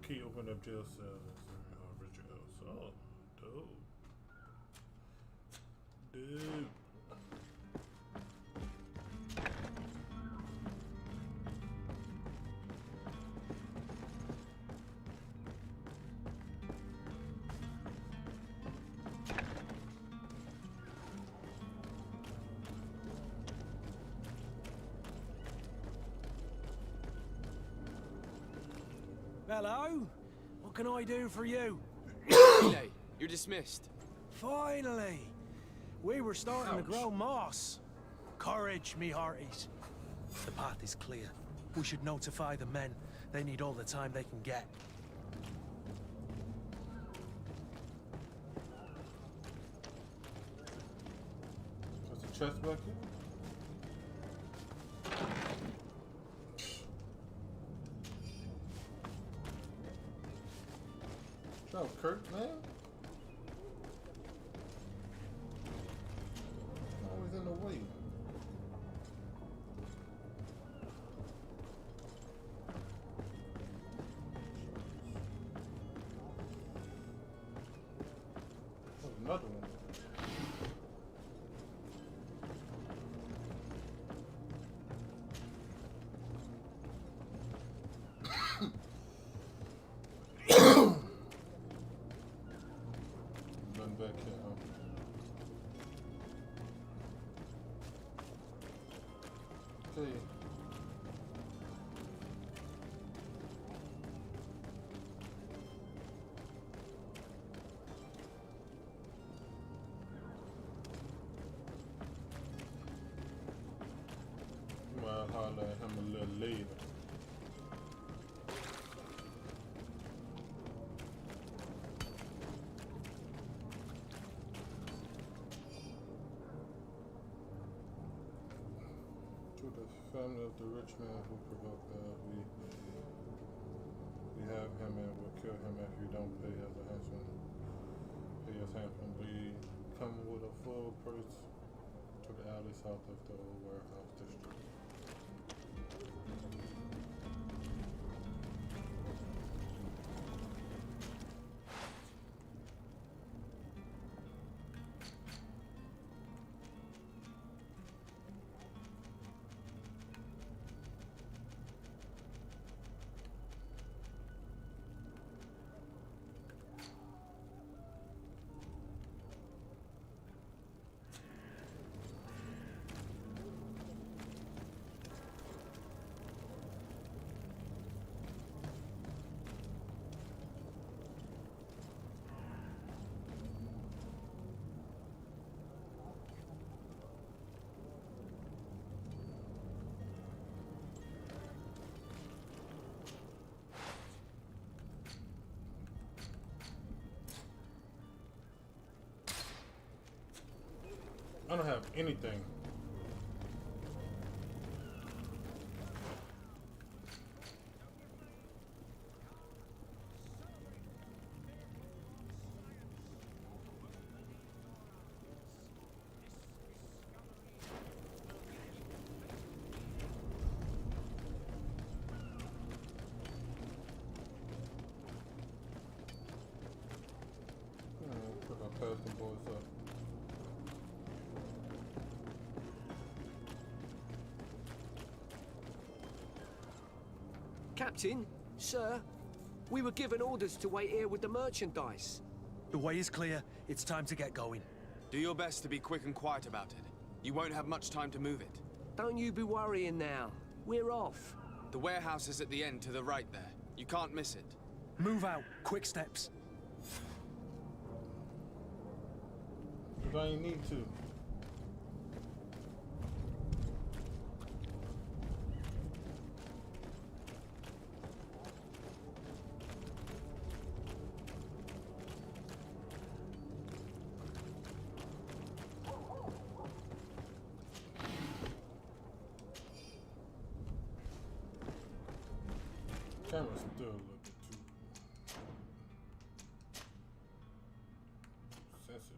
Key open up jail cells. Original. Oh, dope. Dude. Hello? What can I do for you? Relay, you're dismissed. Finally! We were starting to grow moss. Courage, me hearties. The path is clear. We should notify the men. They need all the time they can get. There's a chest back here. Oh, Kurt, man. Always in the way. Oh, another one. Run back here, huh? Okay. Might holler at him a little later. To the family of the rich man who provoked we have him and will kill him if you don't pay us handsome. We come with a full purse to the alley south of the old warehouse district. I don't have anything. Put my passing boys up. Captain, sir, we were given orders to wait here with the merchandise. The way is clear. It's time to get going. Do your best to be quick and quiet about it. You won't have much time to move it. Don't you be worrying now. We're off. The warehouse is at the end to the right there. You can't miss it. Move out. Quick steps. Because I ain't need to. Camera's still looking too sensitive.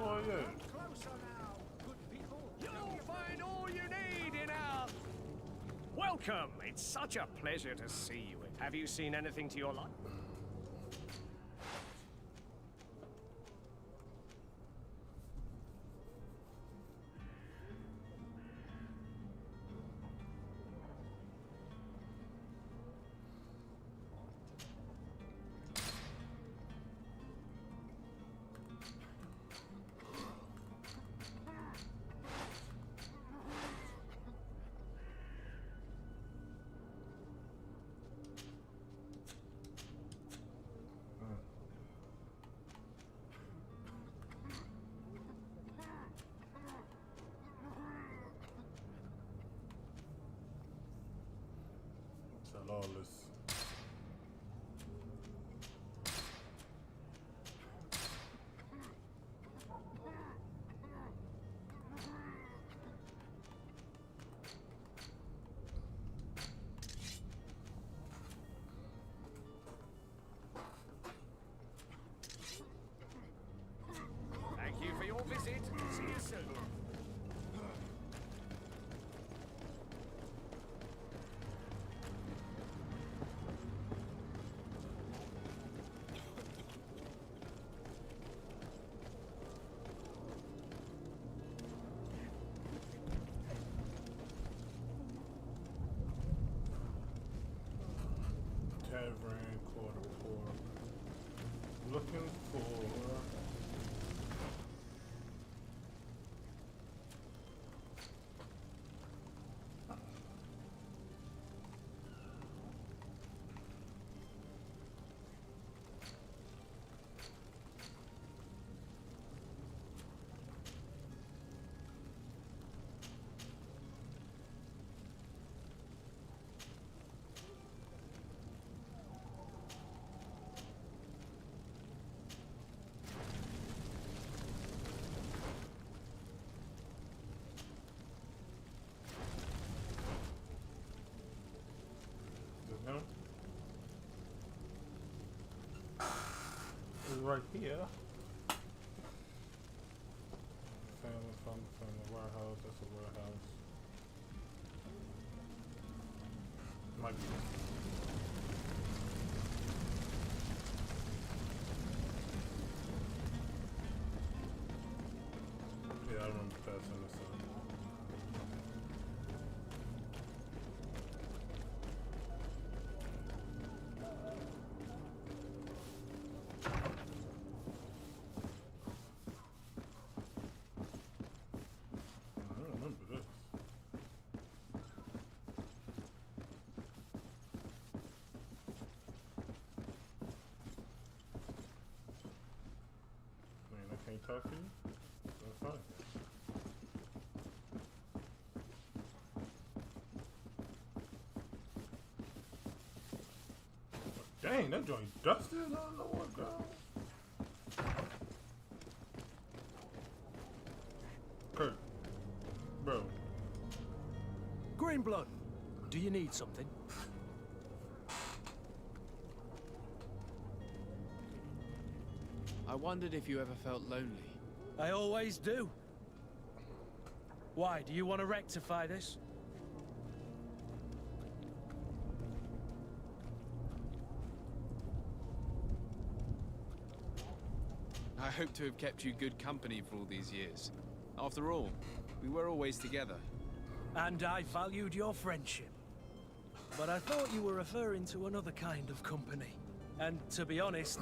boy at? Closer now, good people. You'll find all you need in our... Welcome! It's such a pleasure to see you. Have you seen anything to your liking? Lawless. Thank you for your visit. See you soon. Tavern, quarter pork. Looking for... No. It's right here. Family warehouse. That's a warehouse. Might be. Yeah, I remember passing this up. Can't talk to you? That's fine. Dang, that joint dusted. I don't know what, girl. Kurt. Bro. Greenblood, do you need something? I wondered if you ever felt lonely. I always do. Why, do you want to rectify this? I hope to have kept you good company for all these years. After all, we were always together. And I valued your friendship. But I thought you were referring to another kind of company. And to be honest,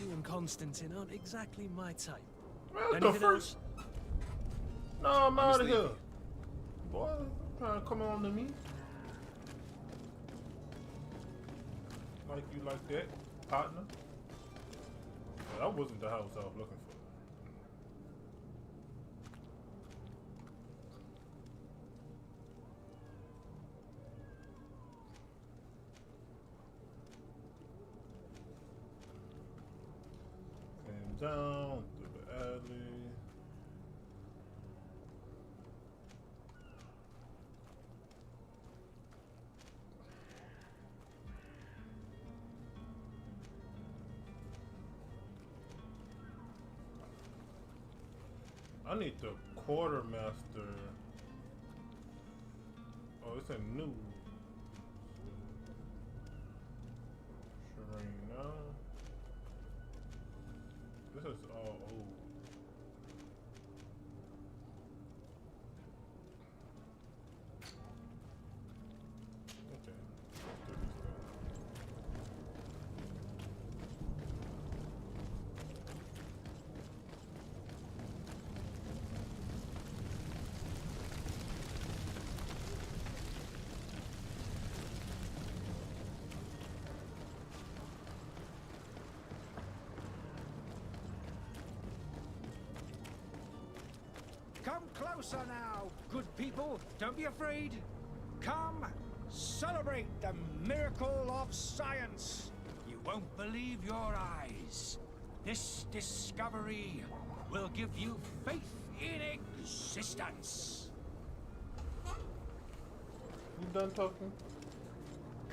you and Constantine aren't exactly my type. What Anything the first? else? No, I'm out of here. Boy, trying to come on to me. Like you like that, partner? Yeah, that wasn't the house I was looking for. Came down through the alley. I need the quartermaster. Oh, it's a new. Sharina. This is all old. Okay, let's do this thing. Come closer now, good people. Don't be afraid. Come, celebrate the miracle of science. You won't believe your eyes. This discovery will give you faith in existence. You done talking?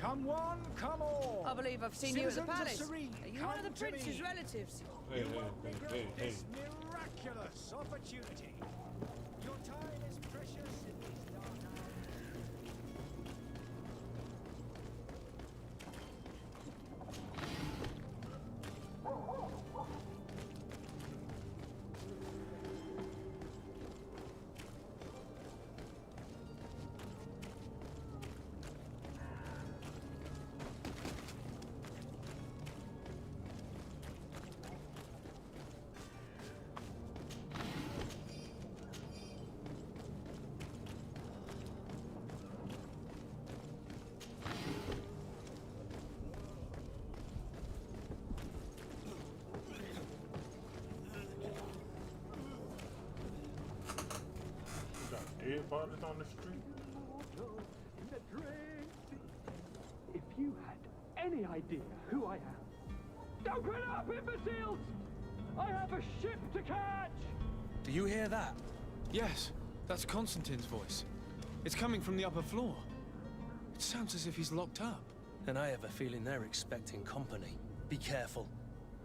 Come one, come all. I believe I've seen you at the Citizens of palace. Serene, Are you come one of the to prince's me. relatives? Hey, You hey, won't hey, regret hey, hey. this miraculous opportunity. Your time is precious in these dark hours. You got dead bodies on the street? If you had any idea who I am. Open up, imbeciles! I have a ship to catch! Do you hear that? Yes, that's Constantine's voice. It's coming from the upper floor. It sounds as if he's locked up. And I have a feeling they're expecting company. Be careful.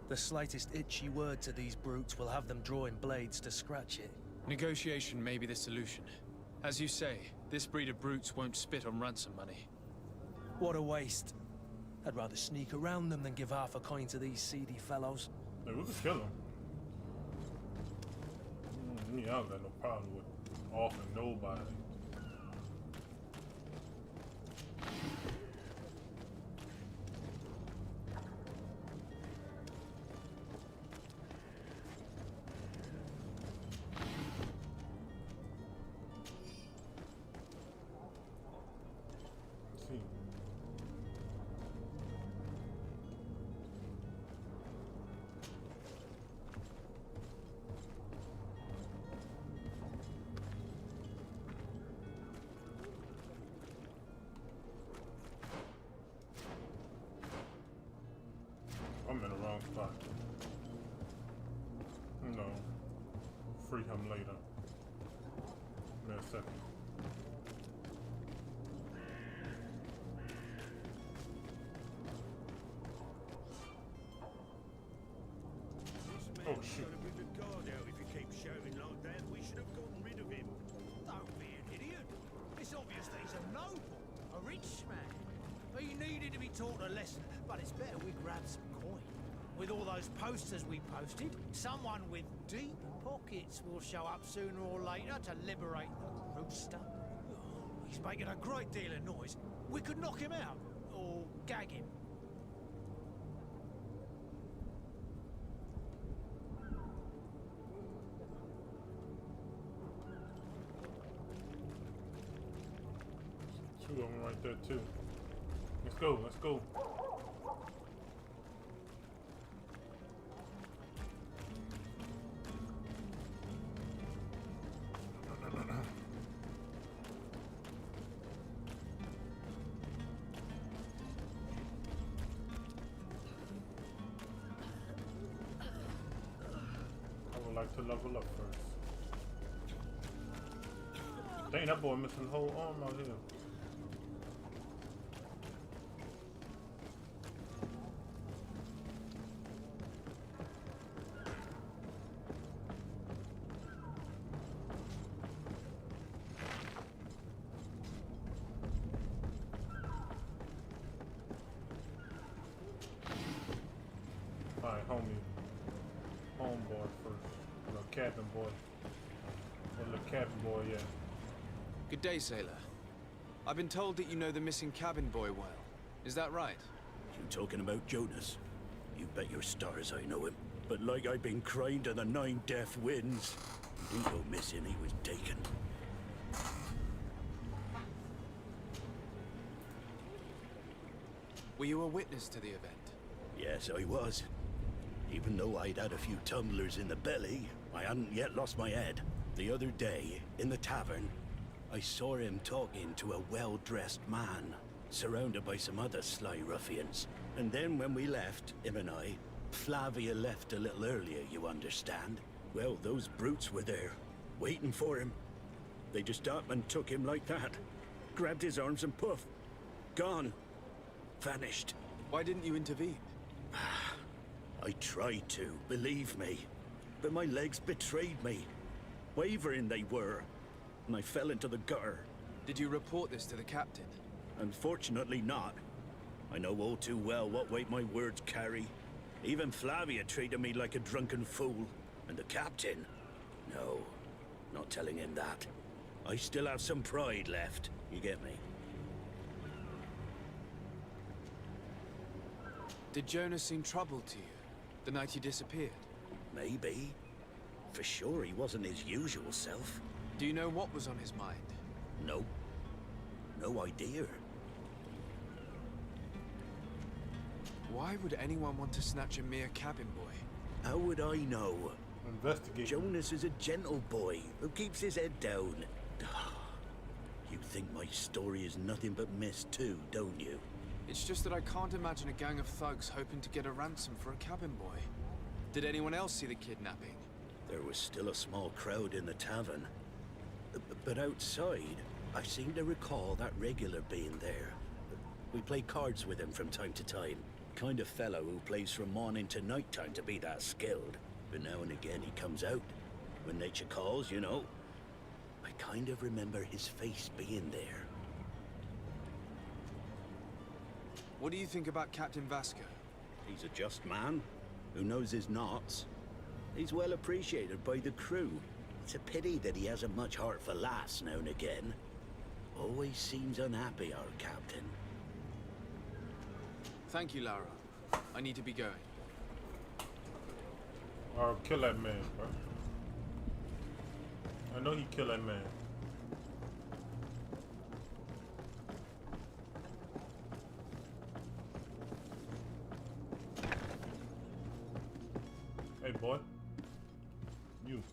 The slightest itchy word to these brutes will have them drawing blades to scratch it. Negotiation may be the solution. As you say, this breed of brutes won't spit on ransom money. What a waste. I'd rather sneak around them than give half a coin to these seedy fellows. Hey, we could kill him. Yeah, I don't got no problem with offering nobody. Let's see. I'm in the wrong spot. No. Free him later. Give me a second. Oh shoot. If you keep shouting like that, we should have gotten rid of him. Don't be an idiot. It's obvious that he's a noble, a rich man. He needed to be taught a lesson, but it's better we grab some coin. With all those posters we posted, someone with deep pockets will show up sooner or later to liberate the rooster. He's making a great deal of noise. We could knock him out, or gag him. Two of them right there too. Let's go, let's go. I would like to level up first. Dang, that boy missing the whole arm out here. homeboy first. The cabin boy. Or the cabin boy, yeah. Good day, sailor. I've been told that you know the missing cabin boy well. Is that right? You talking about Jonas? You bet your stars I know him. But like I've been crying to the 9 death winds, he didn't go missing, he was taken. Were you a witness to the event? Yes, I was. Even though I'd had a few tumblers in the belly, I hadn't yet lost my head. The other day, in the tavern, I saw him talking to a well-dressed man, surrounded by some other sly ruffians. And then when we left, him and I, Flavia left a little earlier, you understand? Well, those brutes were there, waiting for him. They just up and took him like that. Grabbed his arms and poof. Gone. Vanished. Why didn't you intervene? I tried to, believe me. But my legs betrayed me. Wavering they were. And I fell into the gutter. Did you report this to the captain? Unfortunately not. I know all too well what weight my words carry. Even Flavia treated me like a drunken fool. And the captain? No, not telling him that. I still have some pride left. You get me? Did Jonas seem troubled to you the night he disappeared? Maybe. For sure he wasn't his usual self. Do you know what was on his mind? No. No idea. Why would anyone want to snatch a mere cabin boy? How would I know? Investigate. Jonas is a gentle boy who keeps his head down. You think my story is nothing but mist too, don't you? It's just that I can't imagine a gang of thugs hoping to get a ransom for a cabin boy. Did anyone else see the kidnapping? There was still a small crowd in the tavern. But outside, I seem to recall that regular being there. We play cards with him from time to time. Kind of fellow who plays from morning to night time to be that skilled. But now and again he comes out. When nature calls, you know. I kind of remember his face being there. What do you think about Captain Vasco? He's a just man who knows his knots. He's well appreciated by the crew. It's a pity that he hasn't much heart for laughs now and again. Always seems unhappy, our captain. Thank you, Lara. I need to be going. Or kill that man, bro. I know he killed that man. Hey, boy. You.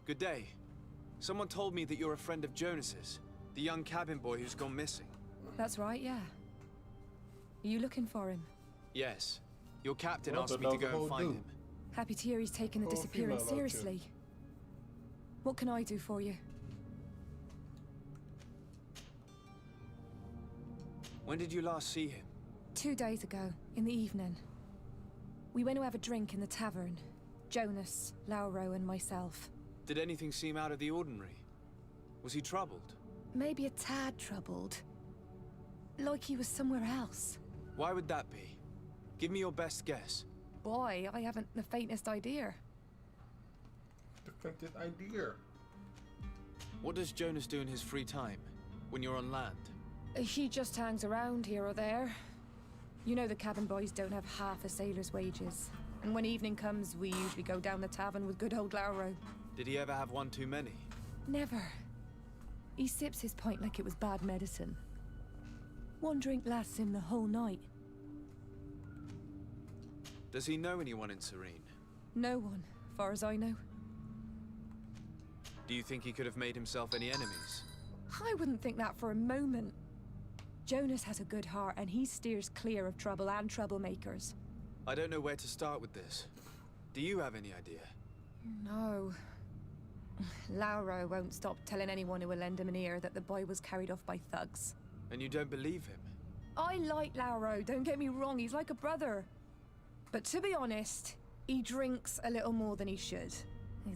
Good day. Someone told me that you're a friend of Jonas's, the young cabin boy who's gone missing. That's right, yeah. Are you looking for him? Yes. Your captain asked me to go and find him. Happy to hear he's taken the disappearance seriously. What can I do for you? When did you last see him? 2 days ago, in the evening. We went to have a drink in the tavern. Jonas, Lauro, and myself. Did anything seem out of the ordinary? Was he troubled? Maybe a tad troubled. Like he was somewhere else. Why would that be? Give me your best guess. Boy, I haven't the faintest idea. The faintest idea. What does Jonas do in his free time, when you're on land? He just hangs around here or there. You know the cabin boys don't have half a sailor's wages. And when evening comes, we usually go down the tavern with good old Lauro. Did he ever have one too many? Never. He sips his pint like it was bad medicine. One drink lasts him the whole night. Does he know anyone in Serene? No one, far as I know. Do you think he could have made himself any enemies? I wouldn't think that for a moment. Jonas has a good heart, and he steers clear of trouble and troublemakers. I don't know where to start with this. Do you have any idea? No. Lauro won't stop telling anyone who will lend him an ear that the boy was carried off by thugs. And you don't believe him? I like Lauro, don't get me wrong, he's like a brother. But to be honest, he drinks a little more than he should.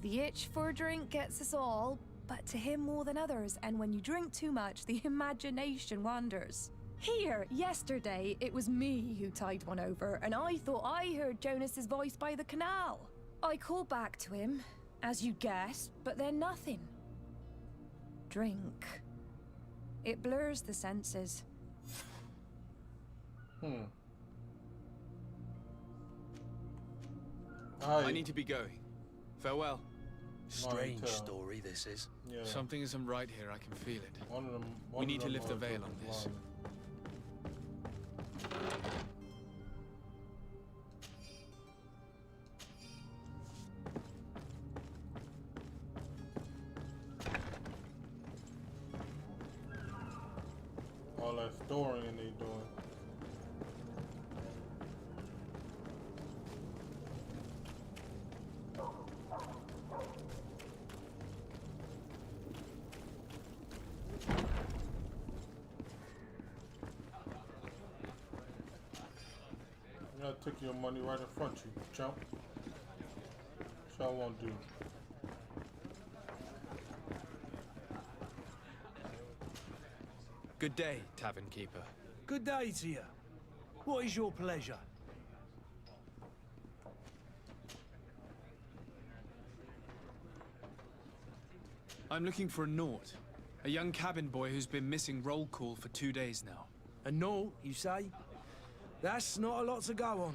The itch for a drink gets us all, but to him more than others, and when you drink too much, the imagination wanders. Here, yesterday, it was me who tied one over, and I thought I heard Jonas's voice by the canal. I called back to him, as you guessed, but then nothing. Drink. It blurs the senses. I need to be going. Farewell. Strange story this is. Yeah. Something isn't right here, I can feel it. We We need to lift the veil on this. All that storing they doing. I took your money right in front of you, chump. So I won't do. Good day, tavern keeper. Good day to you. What is your pleasure? I'm looking for a Nort. A young cabin boy who's been missing roll call for 2 days now. A Nort, you say? That's not a lot to go on.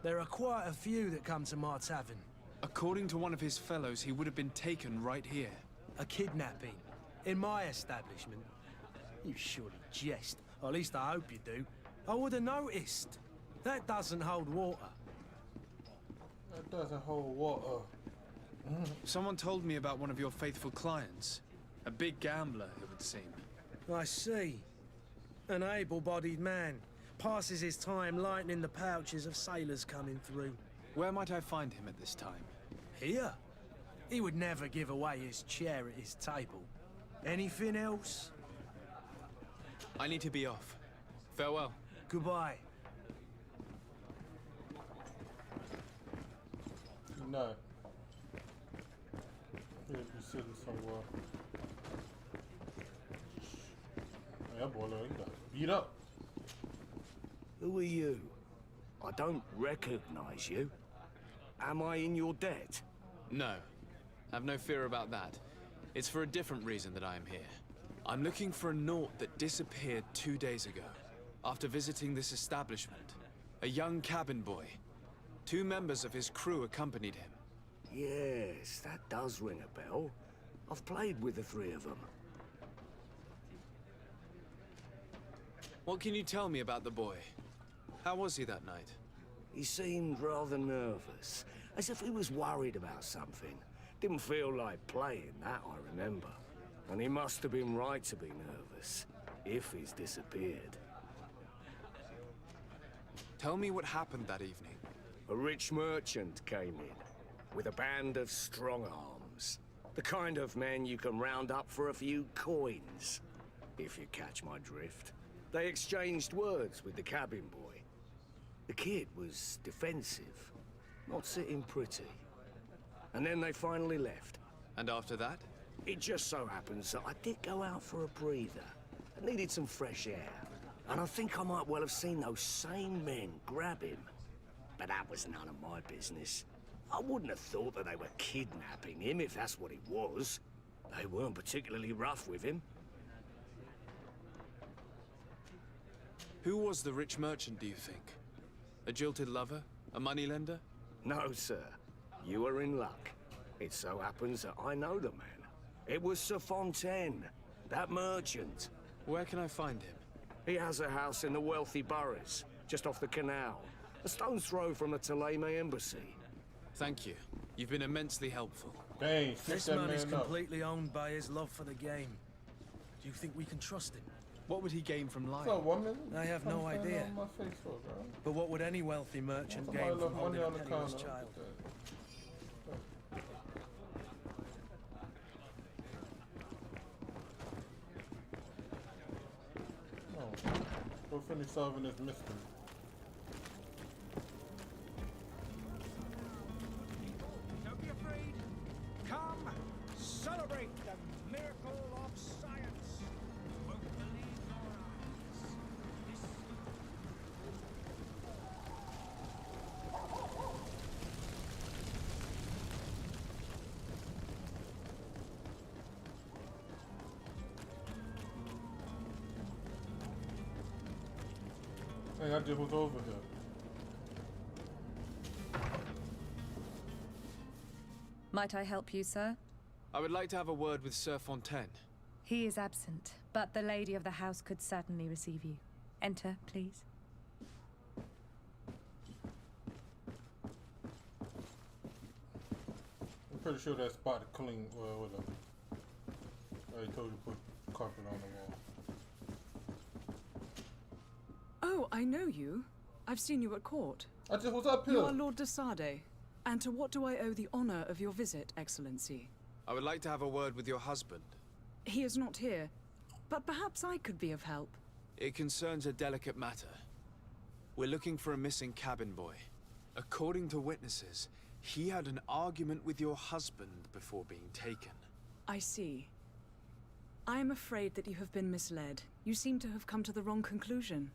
There are quite a few that come to my tavern. According to one of his fellows, he would have been taken right here. A kidnapping? In my establishment? You surely jest. Or at least I hope you do. I would have noticed. That doesn't hold water. That doesn't hold water. Someone told me about one of your faithful clients. A big gambler, it would seem. I see. An able-bodied man. Passes his time lightening the pouches of sailors coming through. Where might I find him at this time? Here? He would never give away his chair at his table. Anything else? I need to be off. Farewell. Goodbye. No. He'll be sitting somewhere. Yeah, boy, look, he got beat up. Who are you? I don't recognize you. Am I in your debt? No. Have no fear about that. It's for a different reason that I am here. I'm looking for a Nort that disappeared 2 days ago, after visiting this establishment. A young cabin boy. 2 members of his crew accompanied him. Yes, that does ring a bell. I've played with the 3 of them. What can you tell me about the boy? How was he that night? He seemed rather nervous, as if he was worried about something. Didn't feel like playing, that I remember. And he must have been right to be nervous, if he's disappeared. Tell me what happened that evening. A rich merchant came in, with a band of strong-arms. The kind of men you can round up for a few coins, if you catch my drift. They exchanged words with the cabin boy. The kid was defensive, not sitting pretty. And then they finally left. And after that? It just so happens that I did go out for a breather. I needed some fresh air. And I think I might well have seen those same men grab him. But that was none of my business. I wouldn't have thought that they were kidnapping him if that's what it was. They weren't particularly rough with him. Who was the rich merchant, do you think? A jilted lover? A moneylender? No, sir. You are in luck. It so happens that I know the man. It was Sir Fontaine, that merchant. Where can I find him? He has a house in the wealthy boroughs, just off the canal. A stone's throw from the Thélème embassy. Thank you. You've been immensely helpful. Dang, This man is completely owned by his love for the game. Do you think we can trust him? What would he gain from lying? What's up, woman? I have no What you idea. on my face for, bro? But what would any wealthy merchant Somebody gain left from holding money a on the penniless counter. child? Oh, go finish solving this mystery. Don't be afraid. Come, celebrate the miracle of science. Won't believe your eyes. Hey, I just was over here. Might I help you, sir? I would like to have a word with Sir Fontaine. He is absent, but the lady of the house could certainly receive you. Enter, please. I'm pretty sure that spot clean. Well, whatever. I already told you to put carpet on the wall. Oh, I know you. I've seen you at court. I just was up here. You are Lord de Sade. And to what do I owe the honor of your visit, Excellency? I would like to have a word with your husband. He is not here, but perhaps I could be of help. It concerns a delicate matter. We're looking for a missing cabin boy. According to witnesses, he had an argument with your husband before being taken. I see. I am afraid that you have been misled. You seem to have come to the wrong conclusion.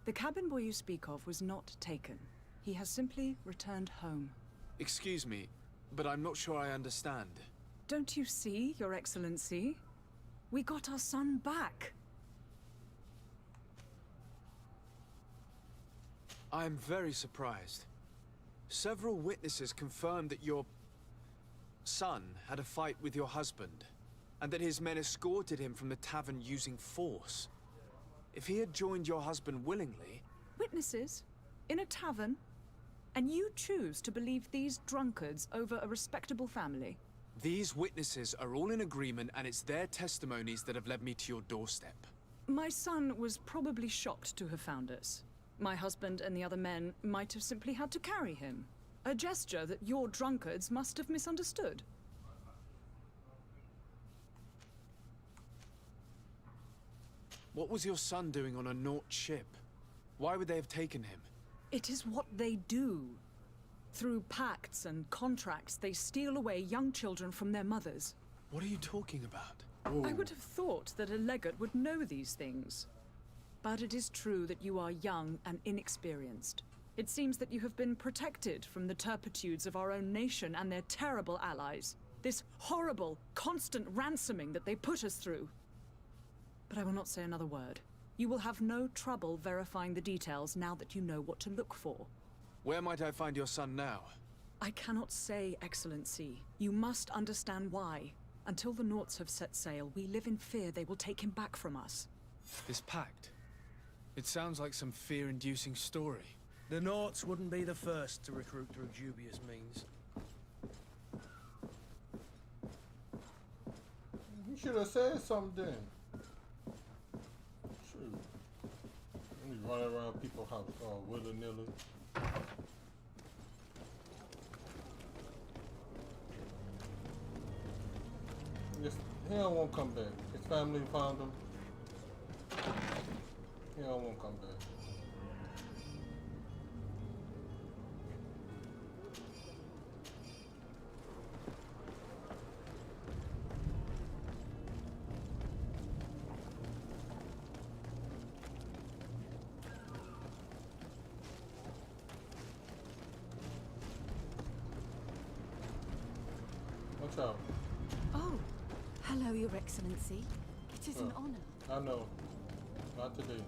The cabin boy you speak of was not taken. He has simply returned home. Excuse me, but I'm not sure I understand. Don't you see, Your Excellency? We got our son back. I am very surprised. Several witnesses confirmed that your son had a fight with your husband, and that his men escorted him from the tavern using force. If he had joined your husband willingly... Witnesses? In a tavern? And you choose to believe these drunkards over a respectable family? These witnesses are all in agreement, and it's their testimonies that have led me to your doorstep. My son was probably shocked to have found us. My husband and the other men might have simply had to carry him. A gesture that your drunkards must have misunderstood. What was your son doing on a Nort ship? Why would they have taken him? It is what they do. Through pacts and contracts, they steal away young children from their mothers. What are you talking about? I would have thought that a legate would know these things. But it is true that you are young and inexperienced. It seems that you have been protected from the turpitudes of our own nation and their terrible allies. This horrible, constant ransoming that they put us through. But I will not say another word. You will have no trouble verifying the details now that you know what to look for. Where might I find your son now? I cannot say, Excellency. You must understand why. Until the Norts have set sail, we live in fear they will take him back from us. This pact? It sounds like some fear-inducing story. The Norts wouldn't be the first to recruit through dubious means. You should have said something then. Shoot. You run around people's house willy-nilly. Yes, he don't won't come back. His family found him. He don't won't come back. Watch out. Oh, hello, Your Excellency. It is an honor. I know. Not today.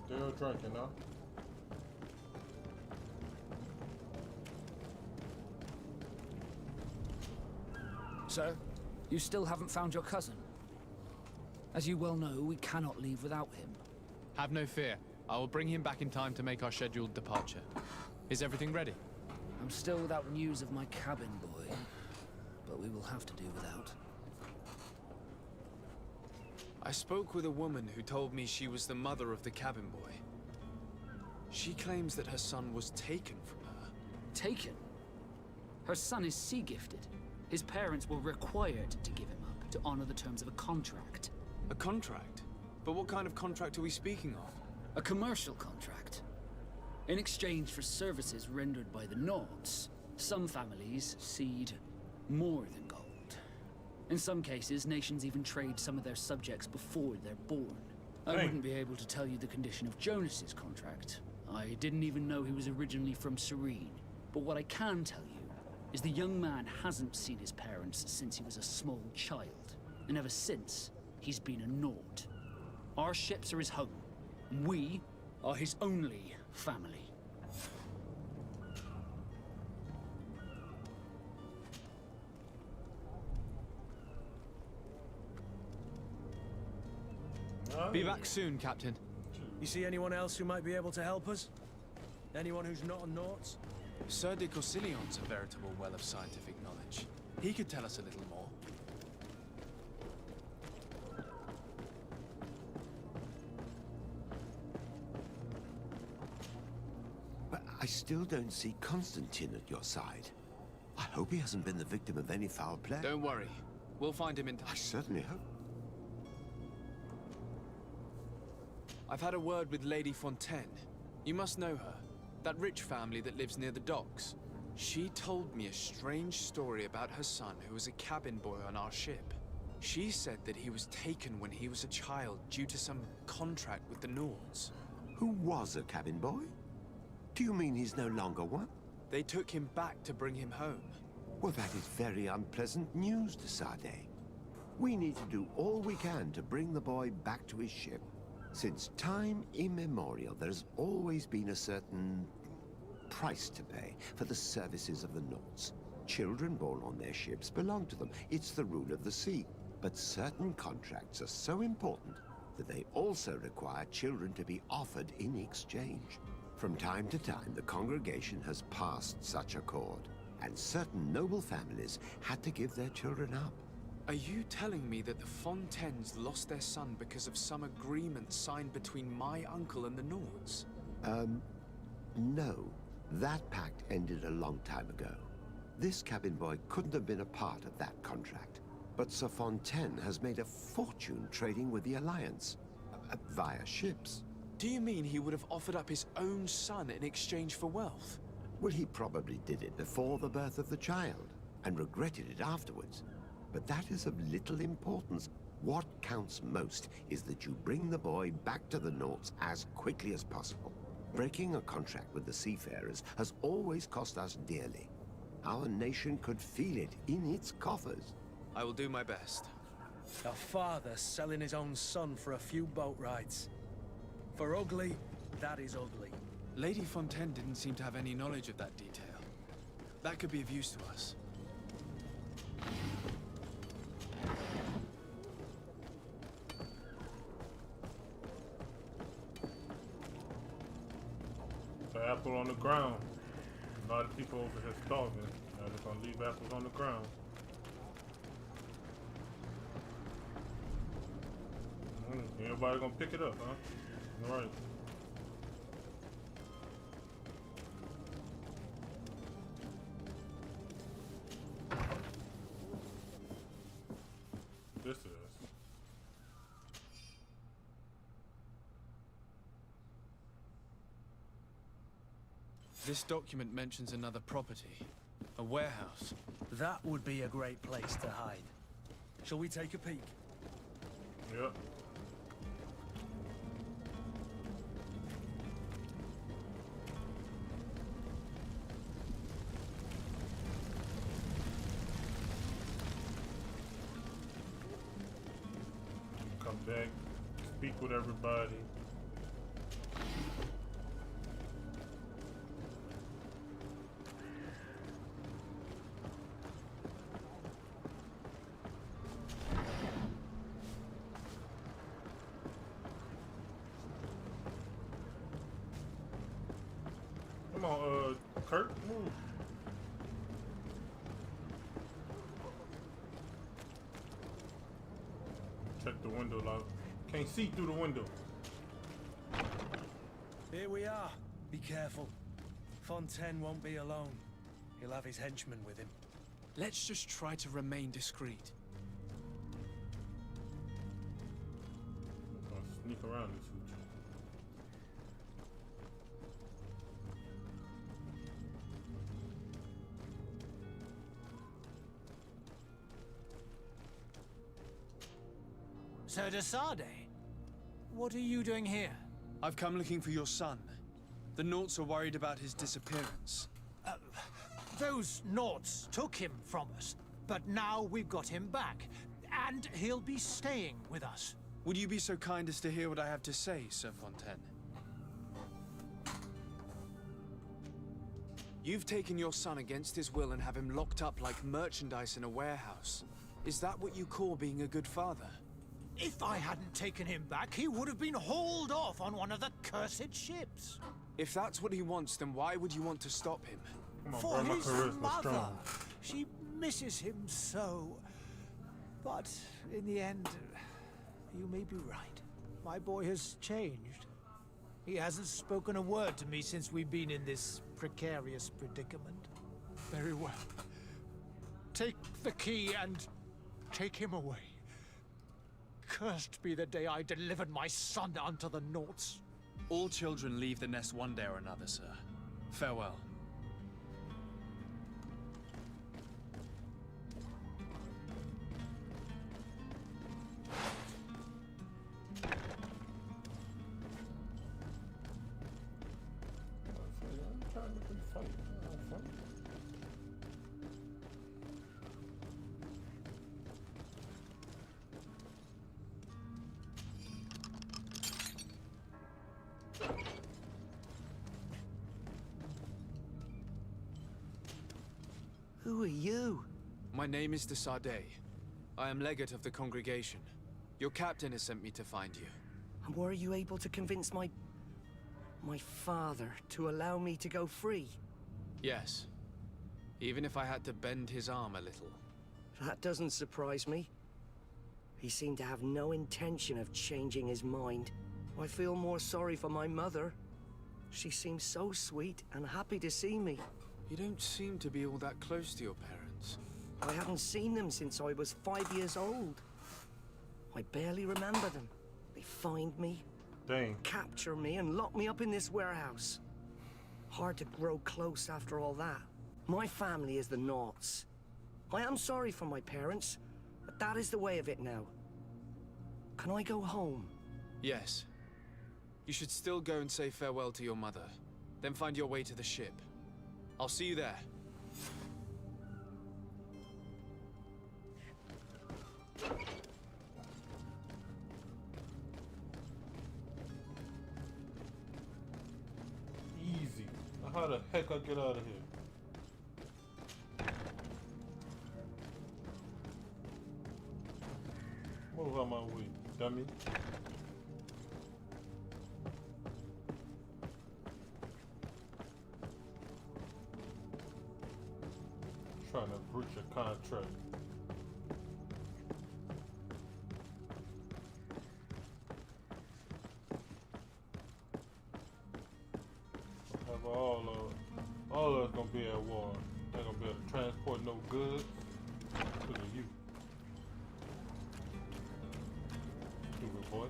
Still drinking, huh? Sir, you still haven't found your cousin. As you well know, we cannot leave without him. Have no fear. I will bring him back in time to make our scheduled departure. Is everything ready? I'm still without news of my cabin boy, but we will have to do without. I spoke with a woman who told me she was the mother of the cabin boy. She claims that her son was taken from her. Taken? Her son is sea-gifted. His parents were required to give him up to honor the terms of a contract. A contract? But what kind of contract are we speaking of? A commercial contract. In exchange for services rendered by the Nords, some families cede more than gold. In some cases, nations even trade some of their subjects before they're born. I wouldn't be able to tell you the condition of Jonas's contract, I didn't even know he was originally from Serene. But what I can tell you is the young man hasn't seen his parents since he was a small child. And ever since, he's been a naught. Our ships are his home. And we are his only family. Be back soon, Captain. You see anyone else who might be able to help us? Anyone who's not a Nauts? Sir de Corsillion's a veritable well of scientific knowledge. He could tell us a little more. But I still don't see Constantine at your side. I hope he hasn't been the victim of any foul play. Don't worry. We'll find him in time. I certainly hope. I've had a word with Lady Fontaine. You must know her. That rich family that lives near the docks. She told me a strange story about her son who was a cabin boy on our ship. She said that he was taken when he was a child due to some contract with the Nords. Who was a cabin boy? Do you mean he's no longer one? They took him back to bring him home. Well, that is very unpleasant news to Sade. We need to do all we can to bring the boy back to his ship. Since time immemorial, there's always been a certain price to pay for the services of the Nords. Children born on their ships belong to them. It's the rule of the sea. But certain contracts are so important that they also require children to be offered in exchange. From time to time, the congregation has passed such accord, and certain noble families had to give their children up. Are you telling me that the Fontaines lost their son because of some agreement signed between my uncle and the Nords? No. That pact ended a long time ago. This cabin boy couldn't have been a part of that contract. But Sir Fontaine has made a fortune trading with the Alliance, via ships. Do you mean he would have offered up his own son in exchange for wealth? Well, he probably did it before the birth of the child, and regretted it afterwards. But that is of little importance. What counts most is that you bring the boy back to the Nords as quickly as possible. Breaking a contract with the seafarers has always cost us dearly. Our nation could feel it in its coffers. I will do my best. A father selling his own son for a few boat rides. For ugly, that is ugly. Lady Fontaine didn't seem to have any knowledge of that detail. That could be of use to us. The apple on the ground. A lot of people over here starving. Now they're gonna leave apples on the ground. Everybody gonna pick it up, huh? All right. This is. This document mentions another property. A warehouse. That would be a great place to hide. Shall we take a peek? Yep. Come back, speak with everybody. Come on, Kurt, move. Check the window, like, can't see through the window. Here we are. Be careful. Fontaine won't be alone. He'll have his henchmen with him. Let's just try to remain discreet. I'll sneak around this hooch. Sir de Sade, what are you doing here? I've come looking for your son. The Nauts are worried about his disappearance. Those Nauts took him from us, but now we've got him back, and he'll be staying with us. Would you be so kind as to hear what I have to say, Sir Fontaine? You've taken your son against his will and have him locked up like merchandise in a warehouse. Is that what you call being a good father? If I hadn't taken him back, he would have been hauled off on one of the cursed ships. If that's what he wants, then why would you want to stop him? For his mother. She misses him so. But in the end, you may be right. My boy has changed. He hasn't spoken a word to me since we've been in this precarious predicament. Very well. Take the key and take him away. Cursed be the day I delivered my son unto the Nauts. All children leave the nest one day or another, sir. Farewell. Who are you? My name is de Sardet. I am legate of the congregation. Your captain has sent me to find you. And were you able to convince my father to allow me to go free? Yes. Even if I had to bend his arm a little. That doesn't surprise me. He seemed to have no intention of changing his mind. I feel more sorry for my mother. She seems so sweet and happy to see me. You don't seem to be all that close to your parents. I haven't seen them since I was 5 years old. I barely remember them. They find me, capture me, and lock me up in this warehouse. Hard to grow close after all that. My family is the Nauts. I am sorry for my parents, but that is the way of it now. Can I go home? Yes. You should still go and say farewell to your mother. Then find your way to the ship. I'll see you there. Easy. Now how the heck I get out of here? Move out my way, dummy. Trying to breach a contract. However, all of us gonna be at war. They're gonna be able to transport no goods. Look at you. Stupid boy.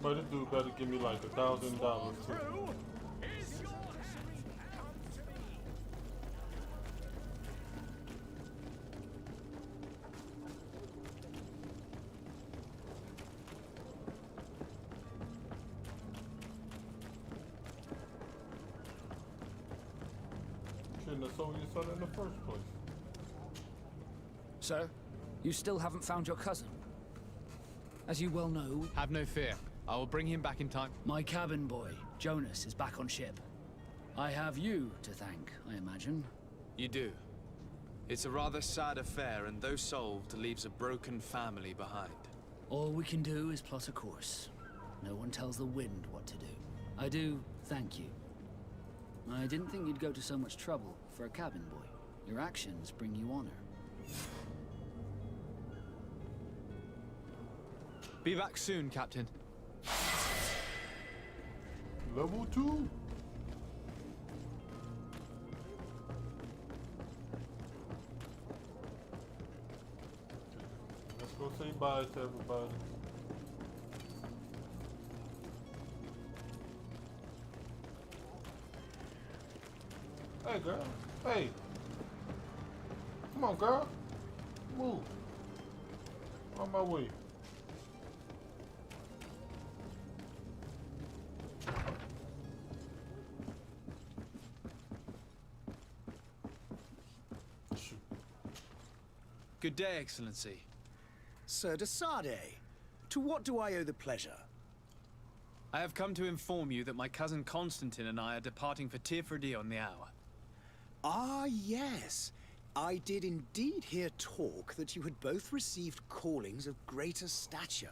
But this dude better give me like $1,000 too. Shouldn't have sold your son in the first place. So, you still haven't found your cousin? As you well know... Have no fear. I will bring him back in time. My cabin boy, Jonas, is back on ship. I have you to thank, I imagine. You do. It's a rather sad affair, and though solved, leaves a broken family behind. All we can do is plot a course. No one tells the wind what to do. I do thank you. I didn't think you'd go to so much trouble for a cabin boy. Your actions bring you honor. Be back soon, Captain. Level 2? Let's go say bye to everybody. Hey, girl. Hey. Come on, girl. Move. On my way. Good day, Excellency. Sir de Sardet, to what do I owe the pleasure? I have come to inform you that my cousin Constantine and I are departing for Tirfredi on the hour. Ah, yes. I did indeed hear talk that you had both received callings of greater stature.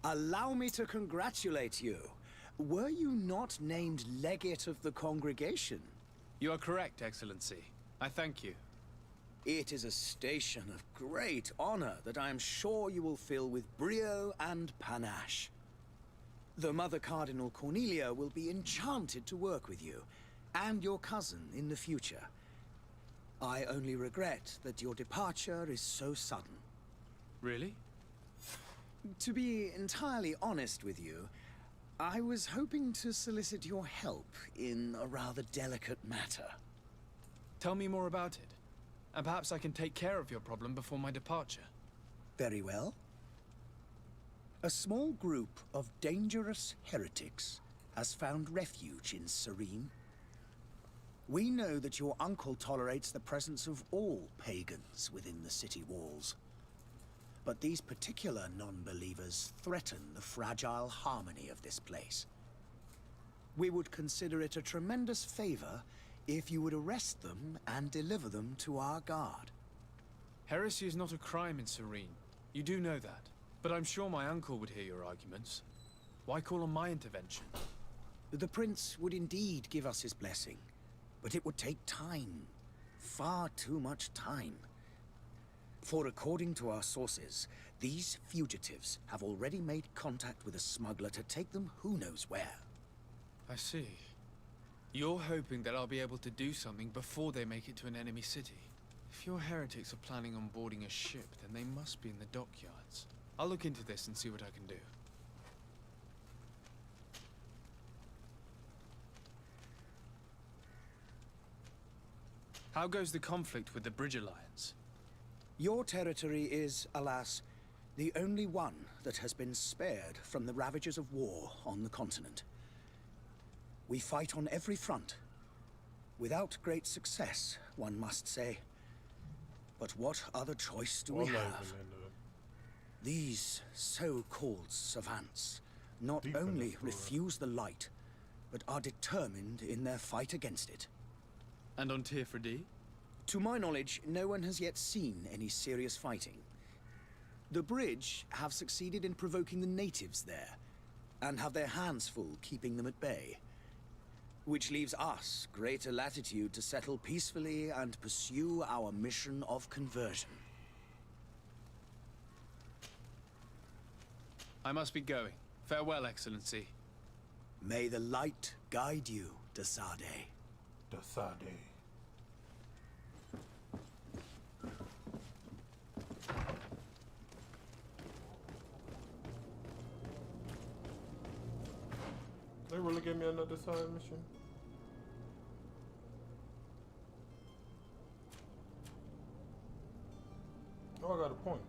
Allow me to congratulate you. Were you not named legate of the congregation? You are correct, Excellency. I thank you. It is a station of great honor that I am sure you will fill with brio and panache. The Mother Cardinal Cornelia will be enchanted to work with you, and your cousin in the future. I only regret that your departure is so sudden. Really? To be entirely honest with you, I was hoping to solicit your help in a rather delicate matter. Tell me more about it, and perhaps I can take care of your problem before my departure. Very well. A small group of dangerous heretics has found refuge in Serene. We know that your uncle tolerates the presence of all pagans within the city walls. But these particular non-believers threaten the fragile harmony of this place. We would consider it a tremendous favor if you would arrest them and deliver them to our guard. Heresy is not a crime in Serene. You do know that. But I'm sure my uncle would hear your arguments. Why call on my intervention? The Prince would indeed give us his blessing, but it would take time. Far too much time. For according to our sources, these fugitives have already made contact with a smuggler to take them who knows where. I see. You're hoping that I'll be able to do something before they make it to an enemy city. If your heretics are planning on boarding a ship, then they must be in the dockyards. I'll look into this and see what I can do. How goes the conflict with the Bridge Alliance? Your territory is, alas, the only one that has been spared from the ravages of war on the continent. We fight on every front. Without great success, one must say. But what other choice do we have? These so-called savants not only refuse the light, but are determined in their fight against it. And on Tirfredi? To my knowledge, no one has yet seen any serious fighting. The Bridge have succeeded in provoking the natives there, and have their hands full keeping them at bay. Which leaves us greater latitude to settle peacefully and pursue our mission of conversion. I must be going. Farewell, Excellency. May the light guide you, de Sardet. De Sardet. They really give me another side mission? Oh, I got a point.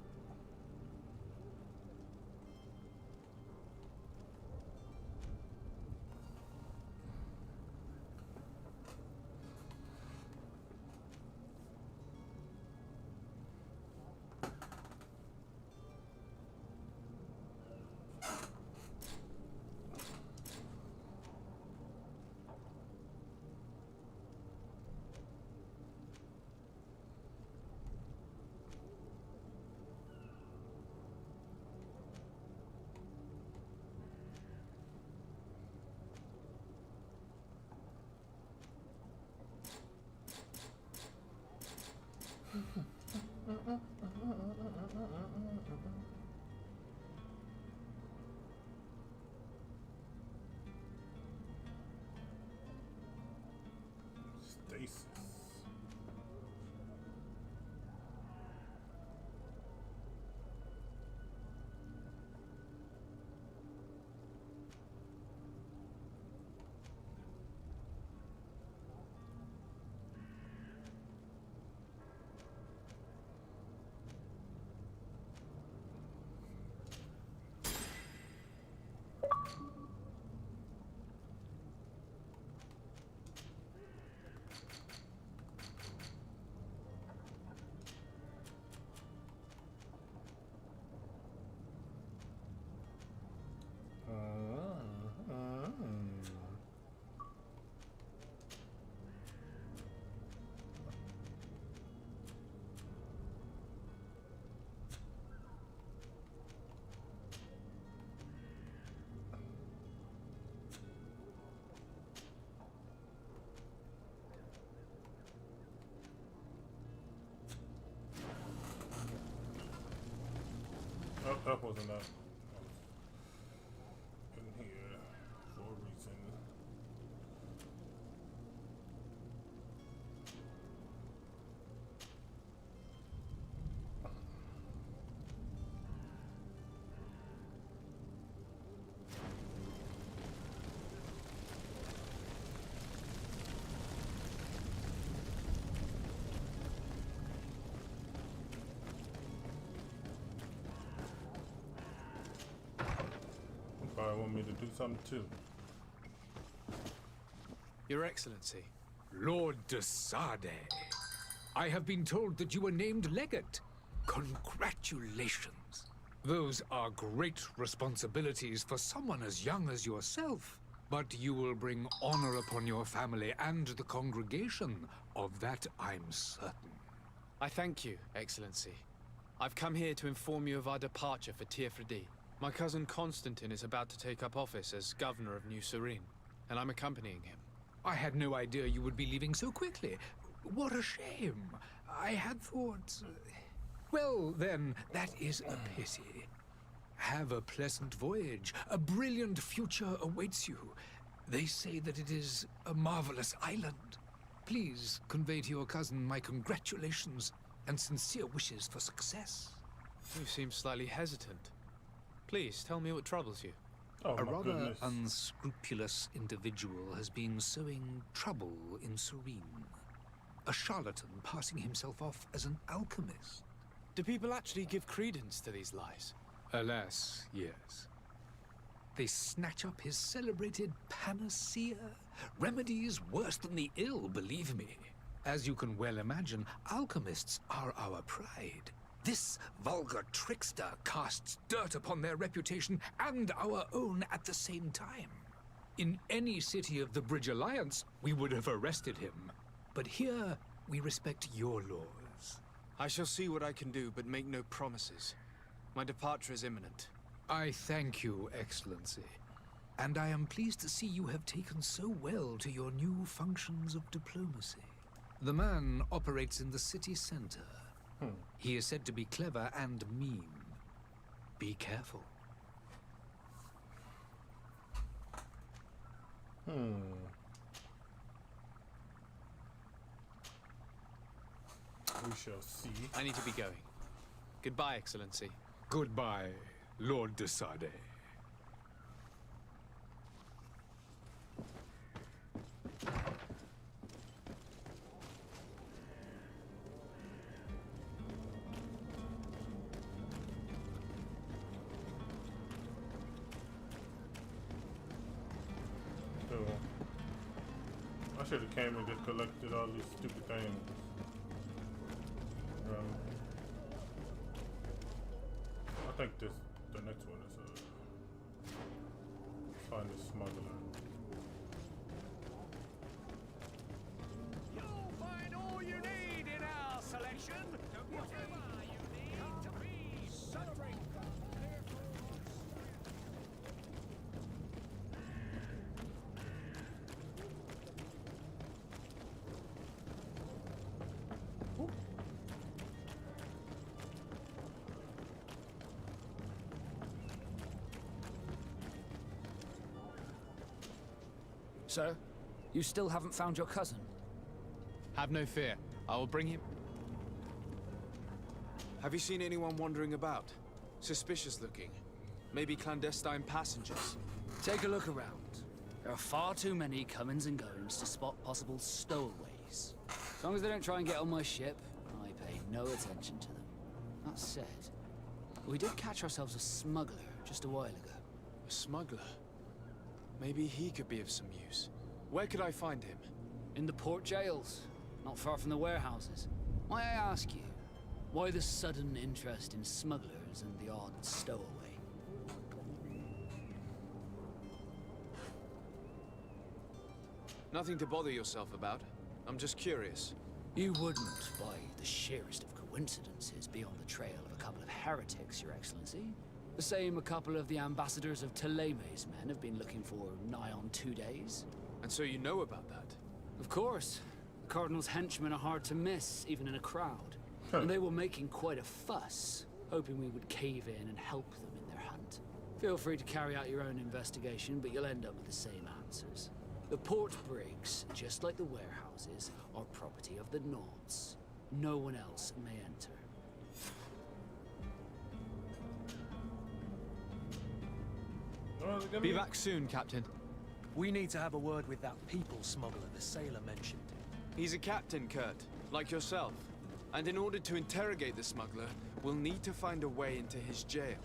Stasis. that wasn't that. In here for a reason. Want me to do something too? Your Excellency. Lord de Sade, I have been told that you were named Legate. Congratulations. Those are great responsibilities for someone as young as yourself. But you will bring honor upon your family and the congregation. Of that, I'm certain. I thank you, Excellency. I've come here to inform you of our departure for Teerfredi. My cousin Constantine is about to take up office as governor of New Serene, and I'm accompanying him. I had no idea you would be leaving so quickly. What a shame. I had thought... Well, then, that is a pity. Have a pleasant voyage. A brilliant future awaits you. They say that it is a marvelous island. Please convey to your cousin my congratulations and sincere wishes for success. You seem slightly hesitant. Please, tell me what troubles you. Oh, a rather goodness. unscrupulous individual has been sowing trouble in Serene. A charlatan passing himself off as an alchemist. Do people actually give credence to these lies? Alas, yes. They snatch up his celebrated panacea. Remedies worse than the ill, believe me. As you can well imagine, alchemists are our pride. This vulgar trickster casts dirt upon their reputation and our own at the same time. In any city of the Bridge Alliance, we would have arrested him. But here, we respect your laws. I shall see what I can do, but make no promises. My departure is imminent. I thank you, Excellency. And I am pleased to see you have taken so well to your new functions of diplomacy. The man operates in the city center. He is said to be clever and mean. Be careful. We shall see. I need to be going. Goodbye, Excellency. Goodbye, Lord de Sade. I should have came and just collected all these stupid things. I think the next one is find the smuggler. You'll find all you need in our selection. Whatever you need to be celebrated. Sir, you still haven't found your cousin? Have no fear. I will bring him. Have you seen anyone wandering about? Suspicious looking. Maybe clandestine passengers. Take a look around. There are far too many comings and goings to spot possible stowaways. As long as they don't try and get on my ship, I pay no attention to them. That said, we did catch ourselves a smuggler just a while ago. A smuggler? Maybe he could be of some use. Where could I find him? In the port jails, not far from the warehouses. May I ask you, why the sudden interest in smugglers and the odd stowaway? Nothing to bother yourself about. I'm just curious. You wouldn't, by the sheerest of coincidences, be on the trail of a couple of heretics, Your Excellency. The same a couple of the ambassadors of Theleme's men have been looking for nigh on 2 days. And so you know about that? Of course. The Cardinal's henchmen are hard to miss, even in a crowd. And they were making quite a fuss. hoping we would cave in and help them in their hunt. Feel free to carry out your own investigation, but you'll end up with the same answers. The port brigs, just like the warehouses, are property of the Nords. No one else may enter. Be back soon, Captain. We need to have a word with that people smuggler the sailor mentioned. He's a captain, Kurt, like yourself. And in order to interrogate the smuggler, we'll need to find a way into his jail.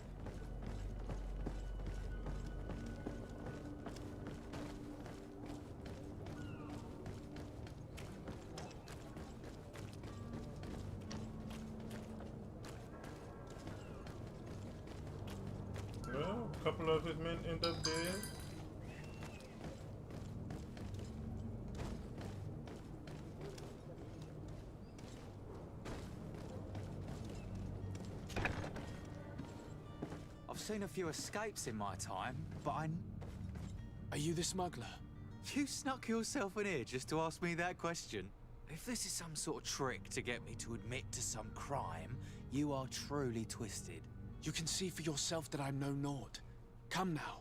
Well, a couple of his men end up dead. I've seen a few escapes in my time, but Are you the smuggler? You snuck yourself in here just to ask me that question? If this is some sort of trick to get me to admit to some crime, you are truly twisted. You can see for yourself that I'm no Nord. Come now.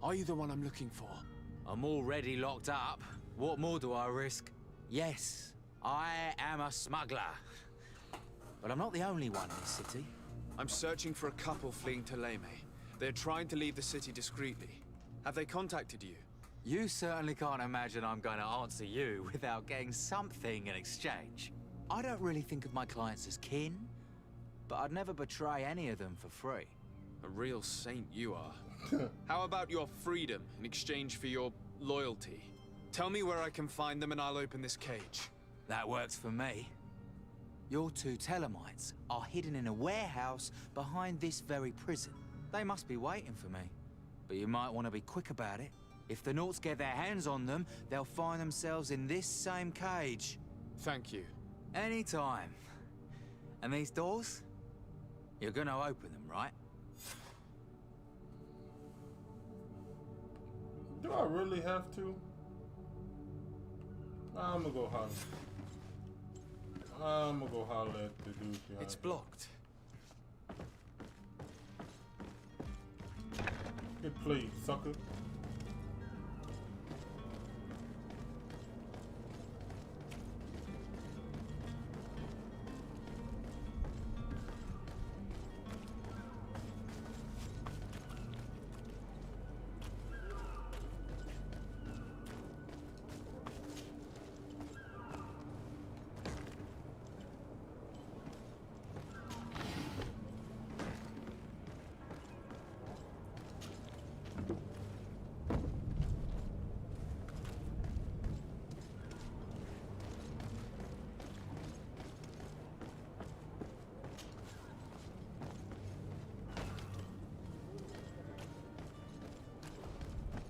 Are you the one I'm looking for? I'm already locked up. What more do I risk? Yes, I am a smuggler. But I'm not the only one in this city. I'm searching for a couple fleeing to Leme. They're trying to leave the city discreetly. Have they contacted you? You certainly can't imagine I'm going to answer you without getting something in exchange. I don't really think of my clients as kin, but I'd never betray any of them for free. A real saint you are. How about your freedom in exchange for your loyalty? Tell me where I can find them and I'll open this cage. That works for me. Your two Telemites are hidden in a warehouse behind this very prison. They must be waiting for me. But you might want to be quick about it. If the Nords get their hands on them, they'll find themselves in this same cage. Thank you. Anytime. And these doors? You're gonna open them, right? Do I really have to? I'm gonna go holler. I'm gonna go holler at the dude behind. It's blocked. Get played, sucker.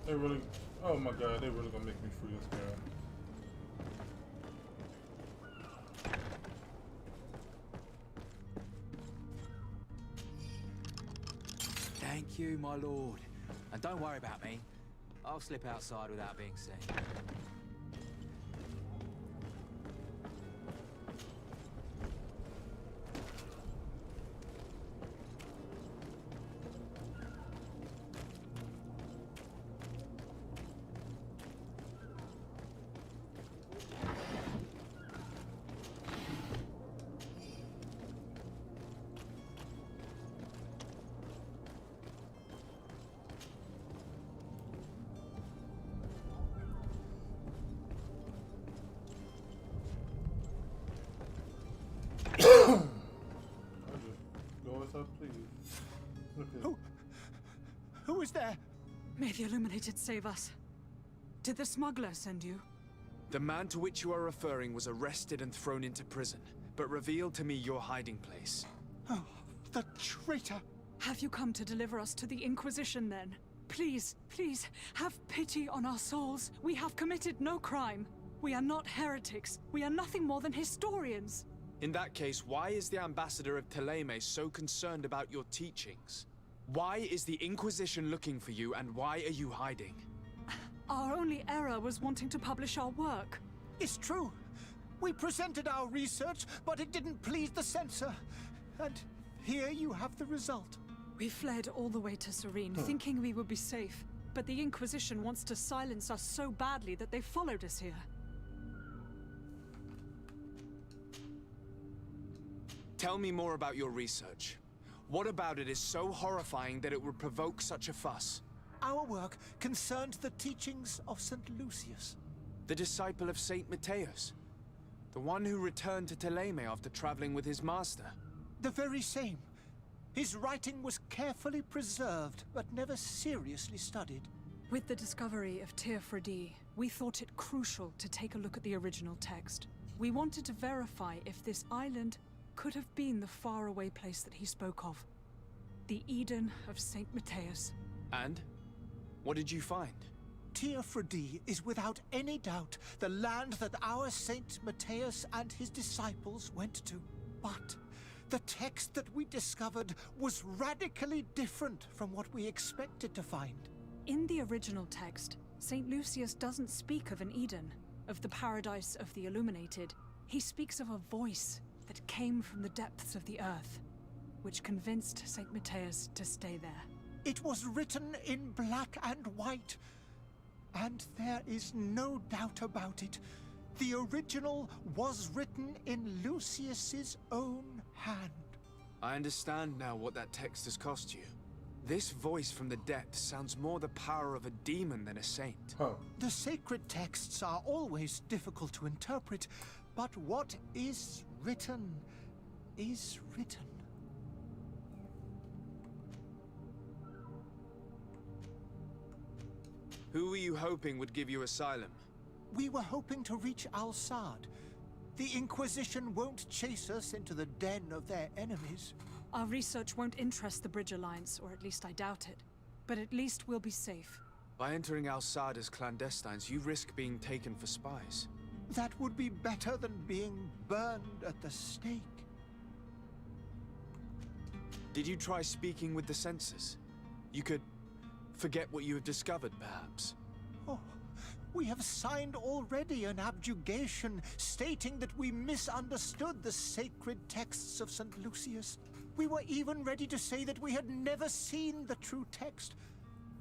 They really, oh my god, they really gonna make me free this guy. Thank you, my lord. And don't worry about me. I'll slip outside without being seen. Who is there? May the Illuminated save us. Did the smuggler send you? The man to which you are referring was arrested and thrown into prison, but revealed to me your hiding place. Oh, the traitor! Have you come to deliver us to the Inquisition, then? Please, please, have pity on our souls. We have committed no crime. We are not heretics. We are nothing more than historians. In that case, why is the ambassador of Thélème so concerned about your teachings? Why is the Inquisition looking for you, and why are you hiding? Our only error was wanting to publish our work. It's true. We presented our research, but it didn't please the censor. And here you have the result. We fled all the way to Serene, thinking we would be safe. But the Inquisition wants to silence us so badly that they followed us here. Tell me more about your research. What about it is so horrifying that it would provoke such a fuss? Our work concerned the teachings of St. Lucius. The disciple of Saint Matthias? The one who returned to Thélème after traveling with his master? The very same. His writing was carefully preserved, but never seriously studied. With the discovery of Teofredi, we thought it crucial to take a look at the original text. We wanted to verify if this island could have been the faraway place that he spoke of. The Eden of Saint Matthias. And? What did you find? Teofredi is without any doubt the land that our Saint Matthias and his disciples went to. But the text that we discovered was radically different from what we expected to find. In the original text, St. Lucius doesn't speak of an Eden, of the paradise of the illuminated. He speaks of a voice that came from the depths of the earth, which convinced St. Matthias to stay there. It was written in black and white, and there is no doubt about it. The original was written in Lucius's own hand. I understand now what that text has cost you. This voice from the depths sounds more the power of a demon than a saint. The sacred texts are always difficult to interpret, but what is written is written. Who were you hoping would give you asylum? We were hoping to reach Al-Sad. The Inquisition won't chase us into the den of their enemies. Our research won't interest the Bridge Alliance, or at least I doubt it. But at least we'll be safe. By entering Al-Sad as clandestines, you risk being taken for spies. That would be better than being burned at the stake. Did you try speaking with the censors? You could forget what you have discovered, perhaps. Oh, we have signed already an abjugation stating that we misunderstood the sacred texts of St. Lucius. We were even ready to say that we had never seen the true text,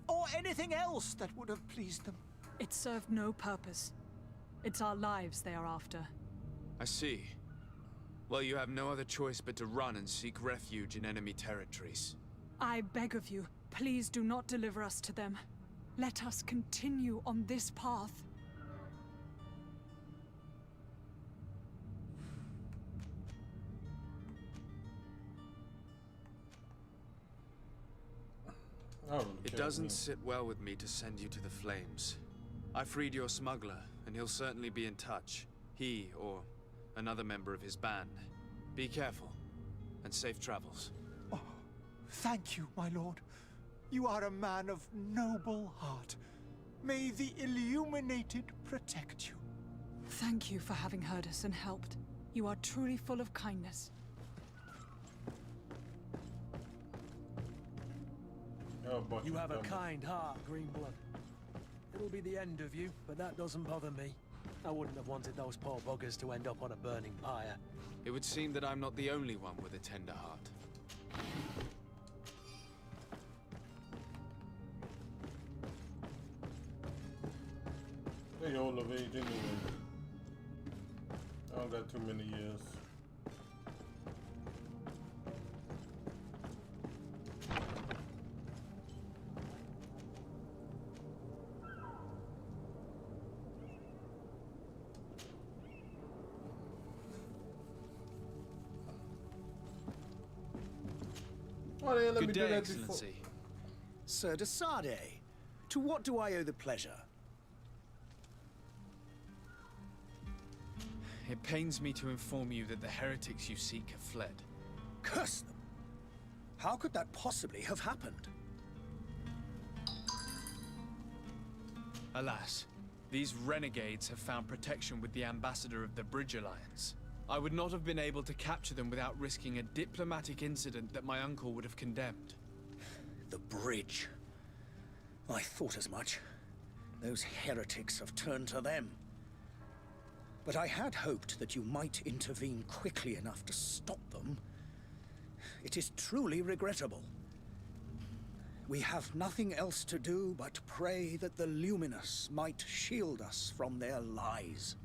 or anything else that would have pleased them. It served no purpose. It's our lives they are after. I see. Well, you have no other choice but to run and seek refuge in enemy territories. I beg of you, please do not deliver us to them. Let us continue on this path. It doesn't sit well with me to send you to the flames. I freed your smuggler, and he'll certainly be in touch. He, or another member of his band. Be careful, and safe travels. Oh, thank you, my lord. You are a man of noble heart. May the Illuminated protect you. Thank you for having heard us and helped. You are truly full of kindness. You have a kind heart, Greenblood. It'll be the end of you, but that doesn't bother me. I wouldn't have wanted those poor buggers to end up on a burning pyre. It would seem that I'm not the only one with a tender heart. They all of age anyway. I don't got too many years. Good day, Excellency. Sir de Sardet, to what do I owe the pleasure? It pains me to inform you that the heretics you seek have fled. Curse them! How could that possibly have happened? Alas, these renegades have found protection with the ambassador of the Bridge Alliance. I would not have been able to capture them without risking a diplomatic incident that my uncle would have condemned. The bridge. I thought as much. Those heretics have turned to them. But I had hoped that you might intervene quickly enough to stop them. It is truly regrettable. We have nothing else to do but pray that the Luminous might shield us from their lies.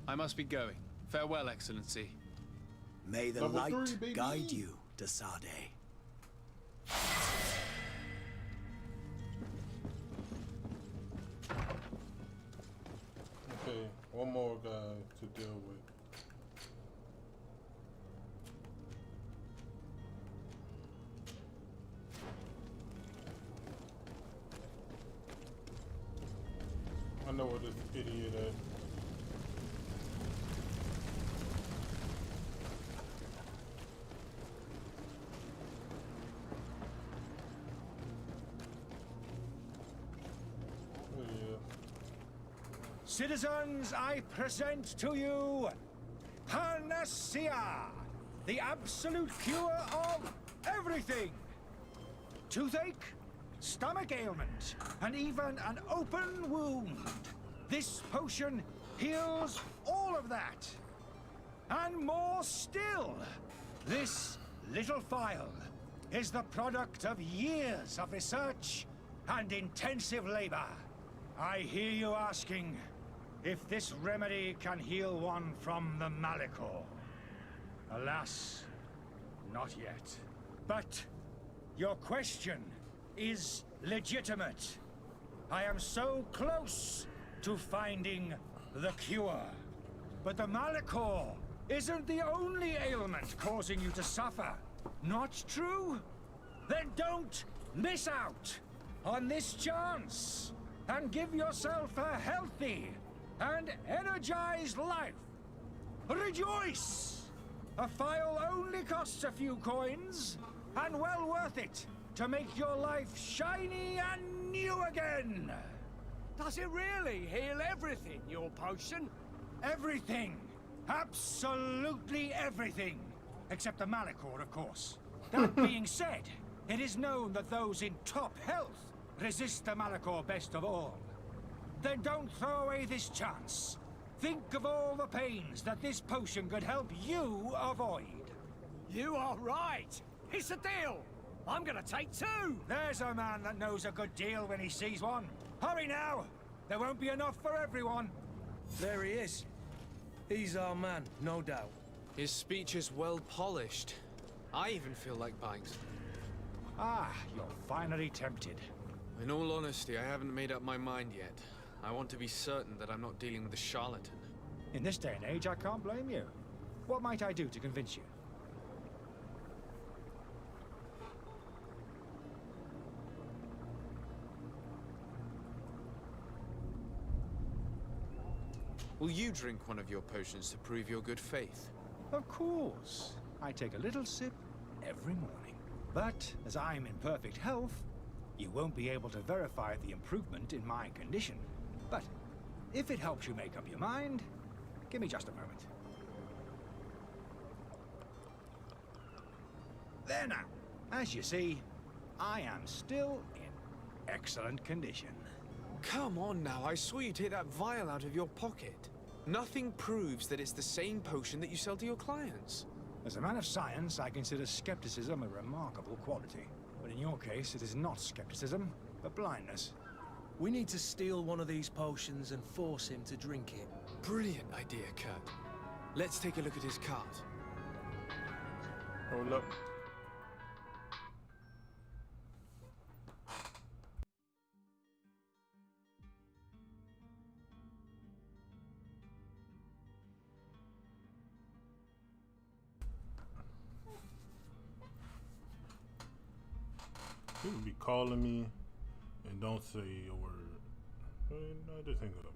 I must be going. Farewell, Excellency. May the Level light 3, baby. guide you, de Sade. Okay, one more guy to deal with. I know where this idiot at. Oh, yeah. Citizens, I present to you Panacea, the absolute cure of everything. Toothache, stomach ailment, and even an open wound. This potion heals all of that. And more still, this little phial is the product of years of research and intensive labor. I hear you asking if this remedy can heal one from the Malachor. Alas, not yet. But your question is legitimate. I am so close to finding the cure. But the Malachor isn't the only ailment causing you to suffer. Not true? Then don't miss out on this chance and give yourself a healthy and energized life. Rejoice! A phial only costs a few coins, and well worth it to make your life shiny and new again. Does it really heal everything, your potion? Everything. Absolutely everything. Except the Malachor, of course. That being said, it is known that those in top health resist the Malachor best of all. Then don't throw away this chance. Think of all the pains that this potion could help you avoid. You are right. It's a deal. I'm gonna take two. There's a man that knows a good deal when he sees one. Hurry now. There won't be enough for everyone. There he is. He's our man, no doubt. His speech is well polished. I even feel like buying some. Ah, you're finally tempted. In all honesty, I haven't made up my mind yet. I want to be certain that I'm not dealing with a charlatan. In this day and age, I can't blame you. What might I do to convince you? Will you drink one of your potions to prove your good faith? Of course. I take a little sip every morning. But as I'm in perfect health, you won't be able to verify the improvement in my condition. But if it helps you make up your mind, give me just a moment. There now. As you see, I am still in excellent condition. Come on now, I saw you take that vial out of your pocket. Nothing proves that it's the same potion that you sell to your clients. As a man of science, I consider skepticism a remarkable quality. But in your case, it is not skepticism, but blindness. We need to steal one of these potions and force him to drink it. Brilliant idea, Kurt. Let's take a look at his cart. Hold up. People be calling me and don't say a word. I just hang up.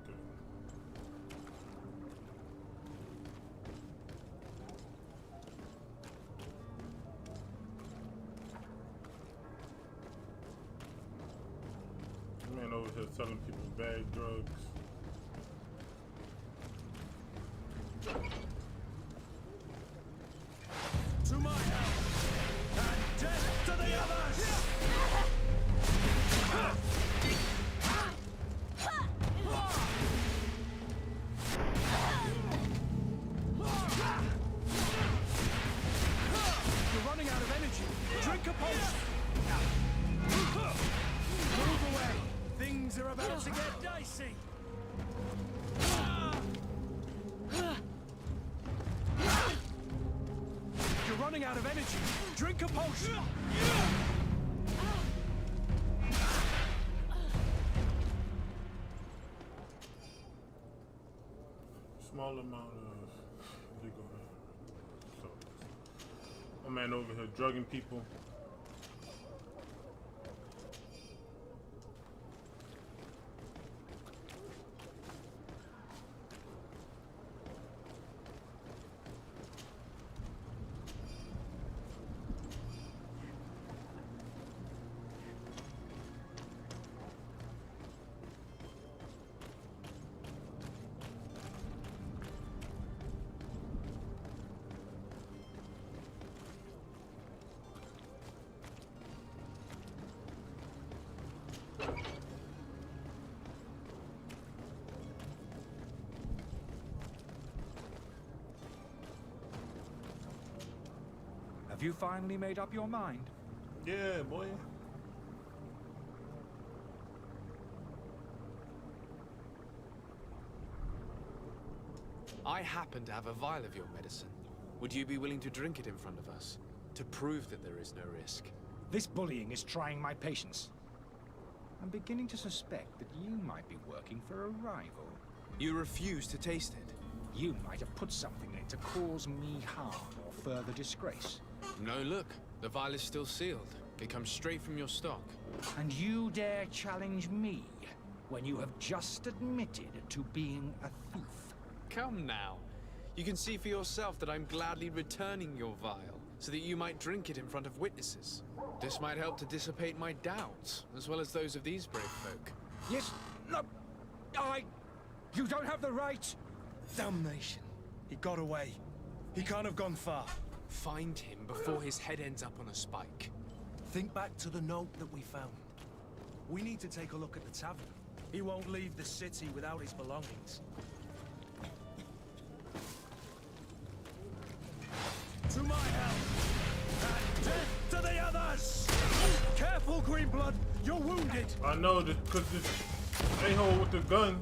Okay. Man over here selling people bad drugs. To my house, and death to the others! post! Move away! Things are about to get dicey! You're running out of energy! Drink a potion! Small amount of legal. So, my man over here drugging people. Have you finally made up your mind? Yeah, boy. I happen to have a vial of your medicine. Would you be willing to drink it in front of us? To prove that there is no risk? This bullying is trying my patience. I'm beginning to suspect that you might be working for a rival. You refuse to taste it? You might have put something in it to cause me harm or further disgrace. No, look. The vial is still sealed. It comes straight from your stock. And you dare challenge me when you have just admitted to being a thief? Come now. You can see for yourself that I'm gladly returning your vial, so that you might drink it in front of witnesses. This might help to dissipate my doubts, as well as those of these brave folk. Yes, no, you don't have the right. Damnation. He got away. He can't have gone far. Find him before his head ends up on a spike. Think back to the note that we found. We need to take a look at the tavern. He won't leave the city without his belongings. To my help! And death to the others! Careful, Greenblood! You're wounded! I know, because this a-hole with the gun.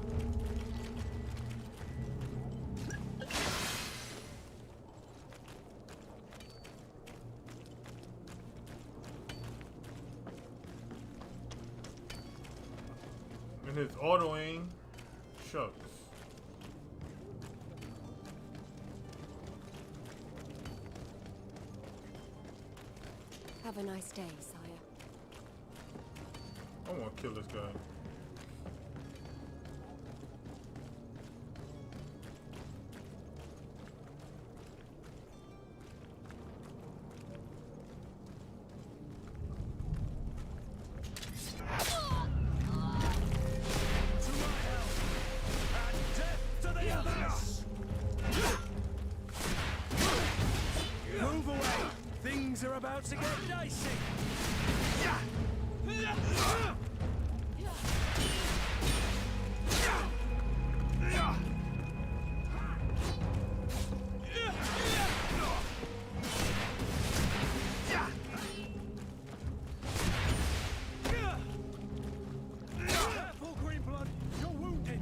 And his auto aim, shucks. Have a nice day, sire. I want to kill this guy. Move away! Things are about to get dicey! Careful, Greenblood! You're wounded!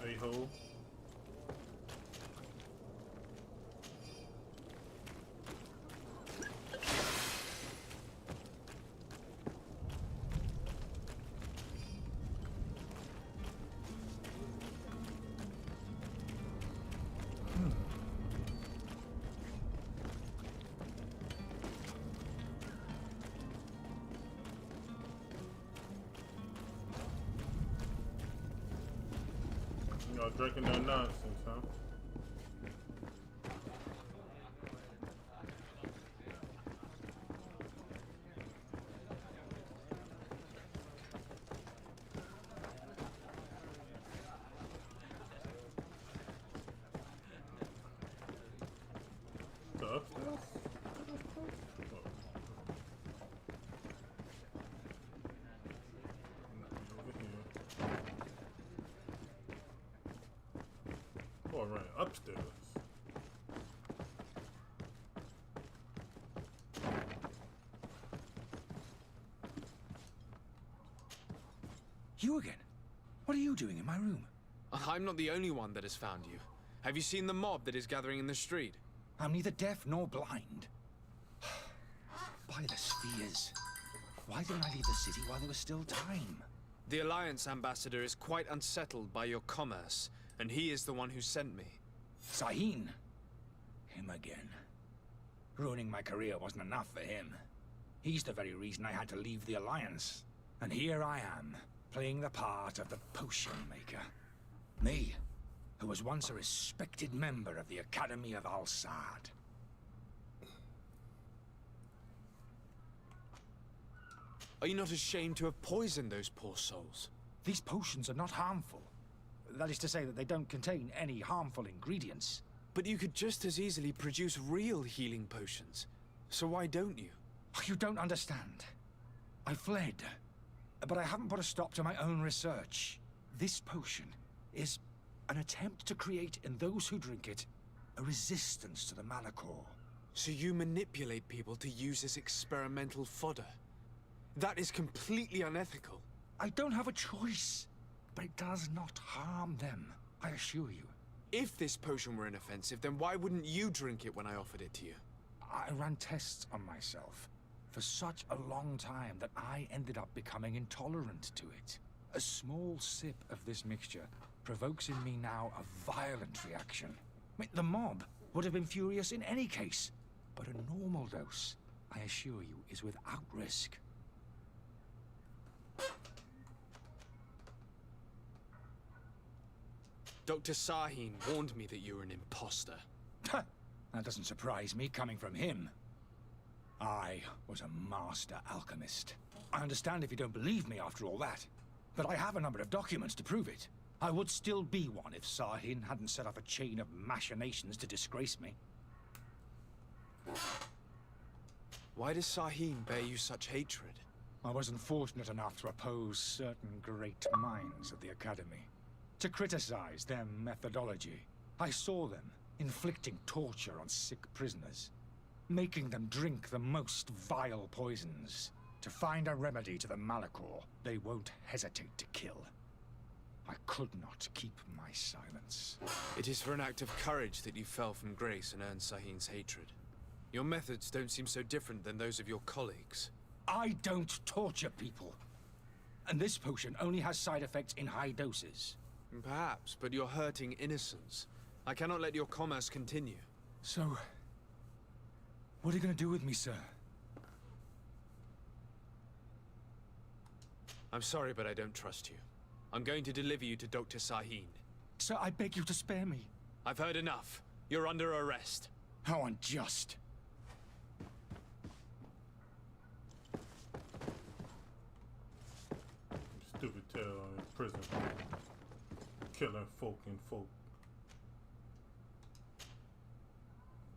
A-hole. Y'all drinking that nonsense, huh? The upstairs? Over here. thought I ran upstairs. You again? What are you doing in my room? I'm not the only one that has found you. Have you seen the mob that is gathering in the street? I'm neither deaf nor blind. By the spheres. Why didn't I leave the city while there was still time? The Alliance ambassador is quite unsettled by your commerce, and he is the one who sent me. Sahin. Him again. Ruining my career wasn't enough for him. He's the very reason I had to leave the Alliance. And here I am, playing the part of the potion maker. Me, who was once a respected member of the Academy of Al-Sad. Are you not ashamed to have poisoned those poor souls? These potions are not harmful. That is to say that they don't contain any harmful ingredients. But you could just as easily produce real healing potions. So why don't you? You don't understand. I fled. But I haven't put a stop to my own research. This potion is an attempt to create in those who drink it a resistance to the Malachor. So you manipulate people to use as experimental fodder? That is completely unethical. I don't have a choice, but it does not harm them, I assure you. If this potion were inoffensive, then why wouldn't you drink it when I offered it to you? I ran tests on myself for such a long time that I ended up becoming intolerant to it. A small sip of this mixture provokes in me now a violent reaction. I mean, the mob would have been furious in any case, but a normal dose, I assure you, is without risk. Dr. Sahin warned me that you were an imposter. That doesn't surprise me, coming from him. I was a master alchemist. I understand if you don't believe me after all that, but I have a number of documents to prove it. I would still be one if Sahin hadn't set up a chain of machinations to disgrace me. Why does Sahin bear you such hatred? I wasn't fortunate enough to oppose certain great minds at the Academy. To criticize their methodology. I saw them inflicting torture on sick prisoners, making them drink the most vile poisons. To find a remedy to the Malachor, they won't hesitate to kill. I could not keep my silence. It is for an act of courage that you fell from grace and earned Sahin's hatred. Your methods don't seem so different than those of your colleagues. I don't torture people. And this potion only has side effects in high doses. Perhaps, but you're hurting innocents. I cannot let your commerce continue. So, what are you going to do with me, sir? I'm sorry, but I don't trust you. I'm going to deliver you to Dr. Sahin. Sir, I beg you to spare me. I've heard enough. You're under arrest. How unjust. Stupid tale in prison. Killing folk and folk.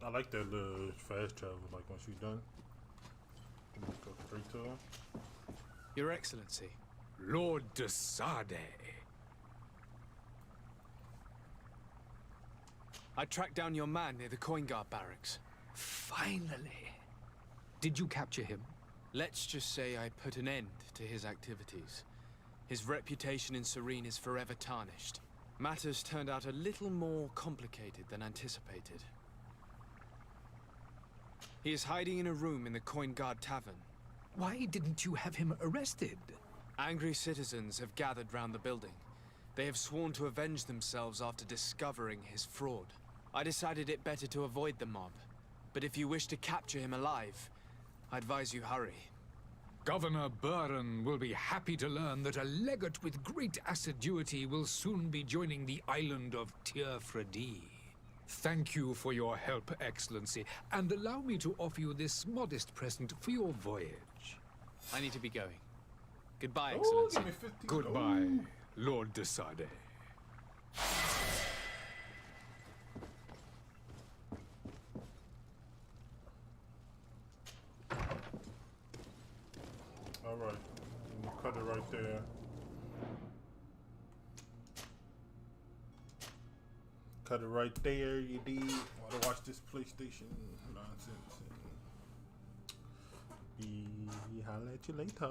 I like that little fast travel, like once you're done. You can go straight to him. Your Excellency. Lord de Sade. I tracked down your man near the Coin Guard barracks. Finally. Did you capture him? Let's just say I put an end to his activities. His reputation in Serene is forever tarnished. Matters turned out a little more complicated than anticipated. He is hiding in a room in the Coin Guard Tavern. Why didn't you have him arrested? Angry citizens have gathered round the building. They have sworn to avenge themselves after discovering his fraud. I decided it better to avoid the mob. But if you wish to capture him alive, I advise you hurry. Governor Buren will be happy to learn that a legate with great assiduity will soon be joining the island of Teofredi. Thank you for your help, Excellency, and allow me to offer you this modest present for your voyage. I need to be going. Goodbye, Excellency. Goodbye, Lord de Sade. Alright, we'll cut it right there. cut it right there. You did. While I watch this PlayStation nonsense. And be holla at you later.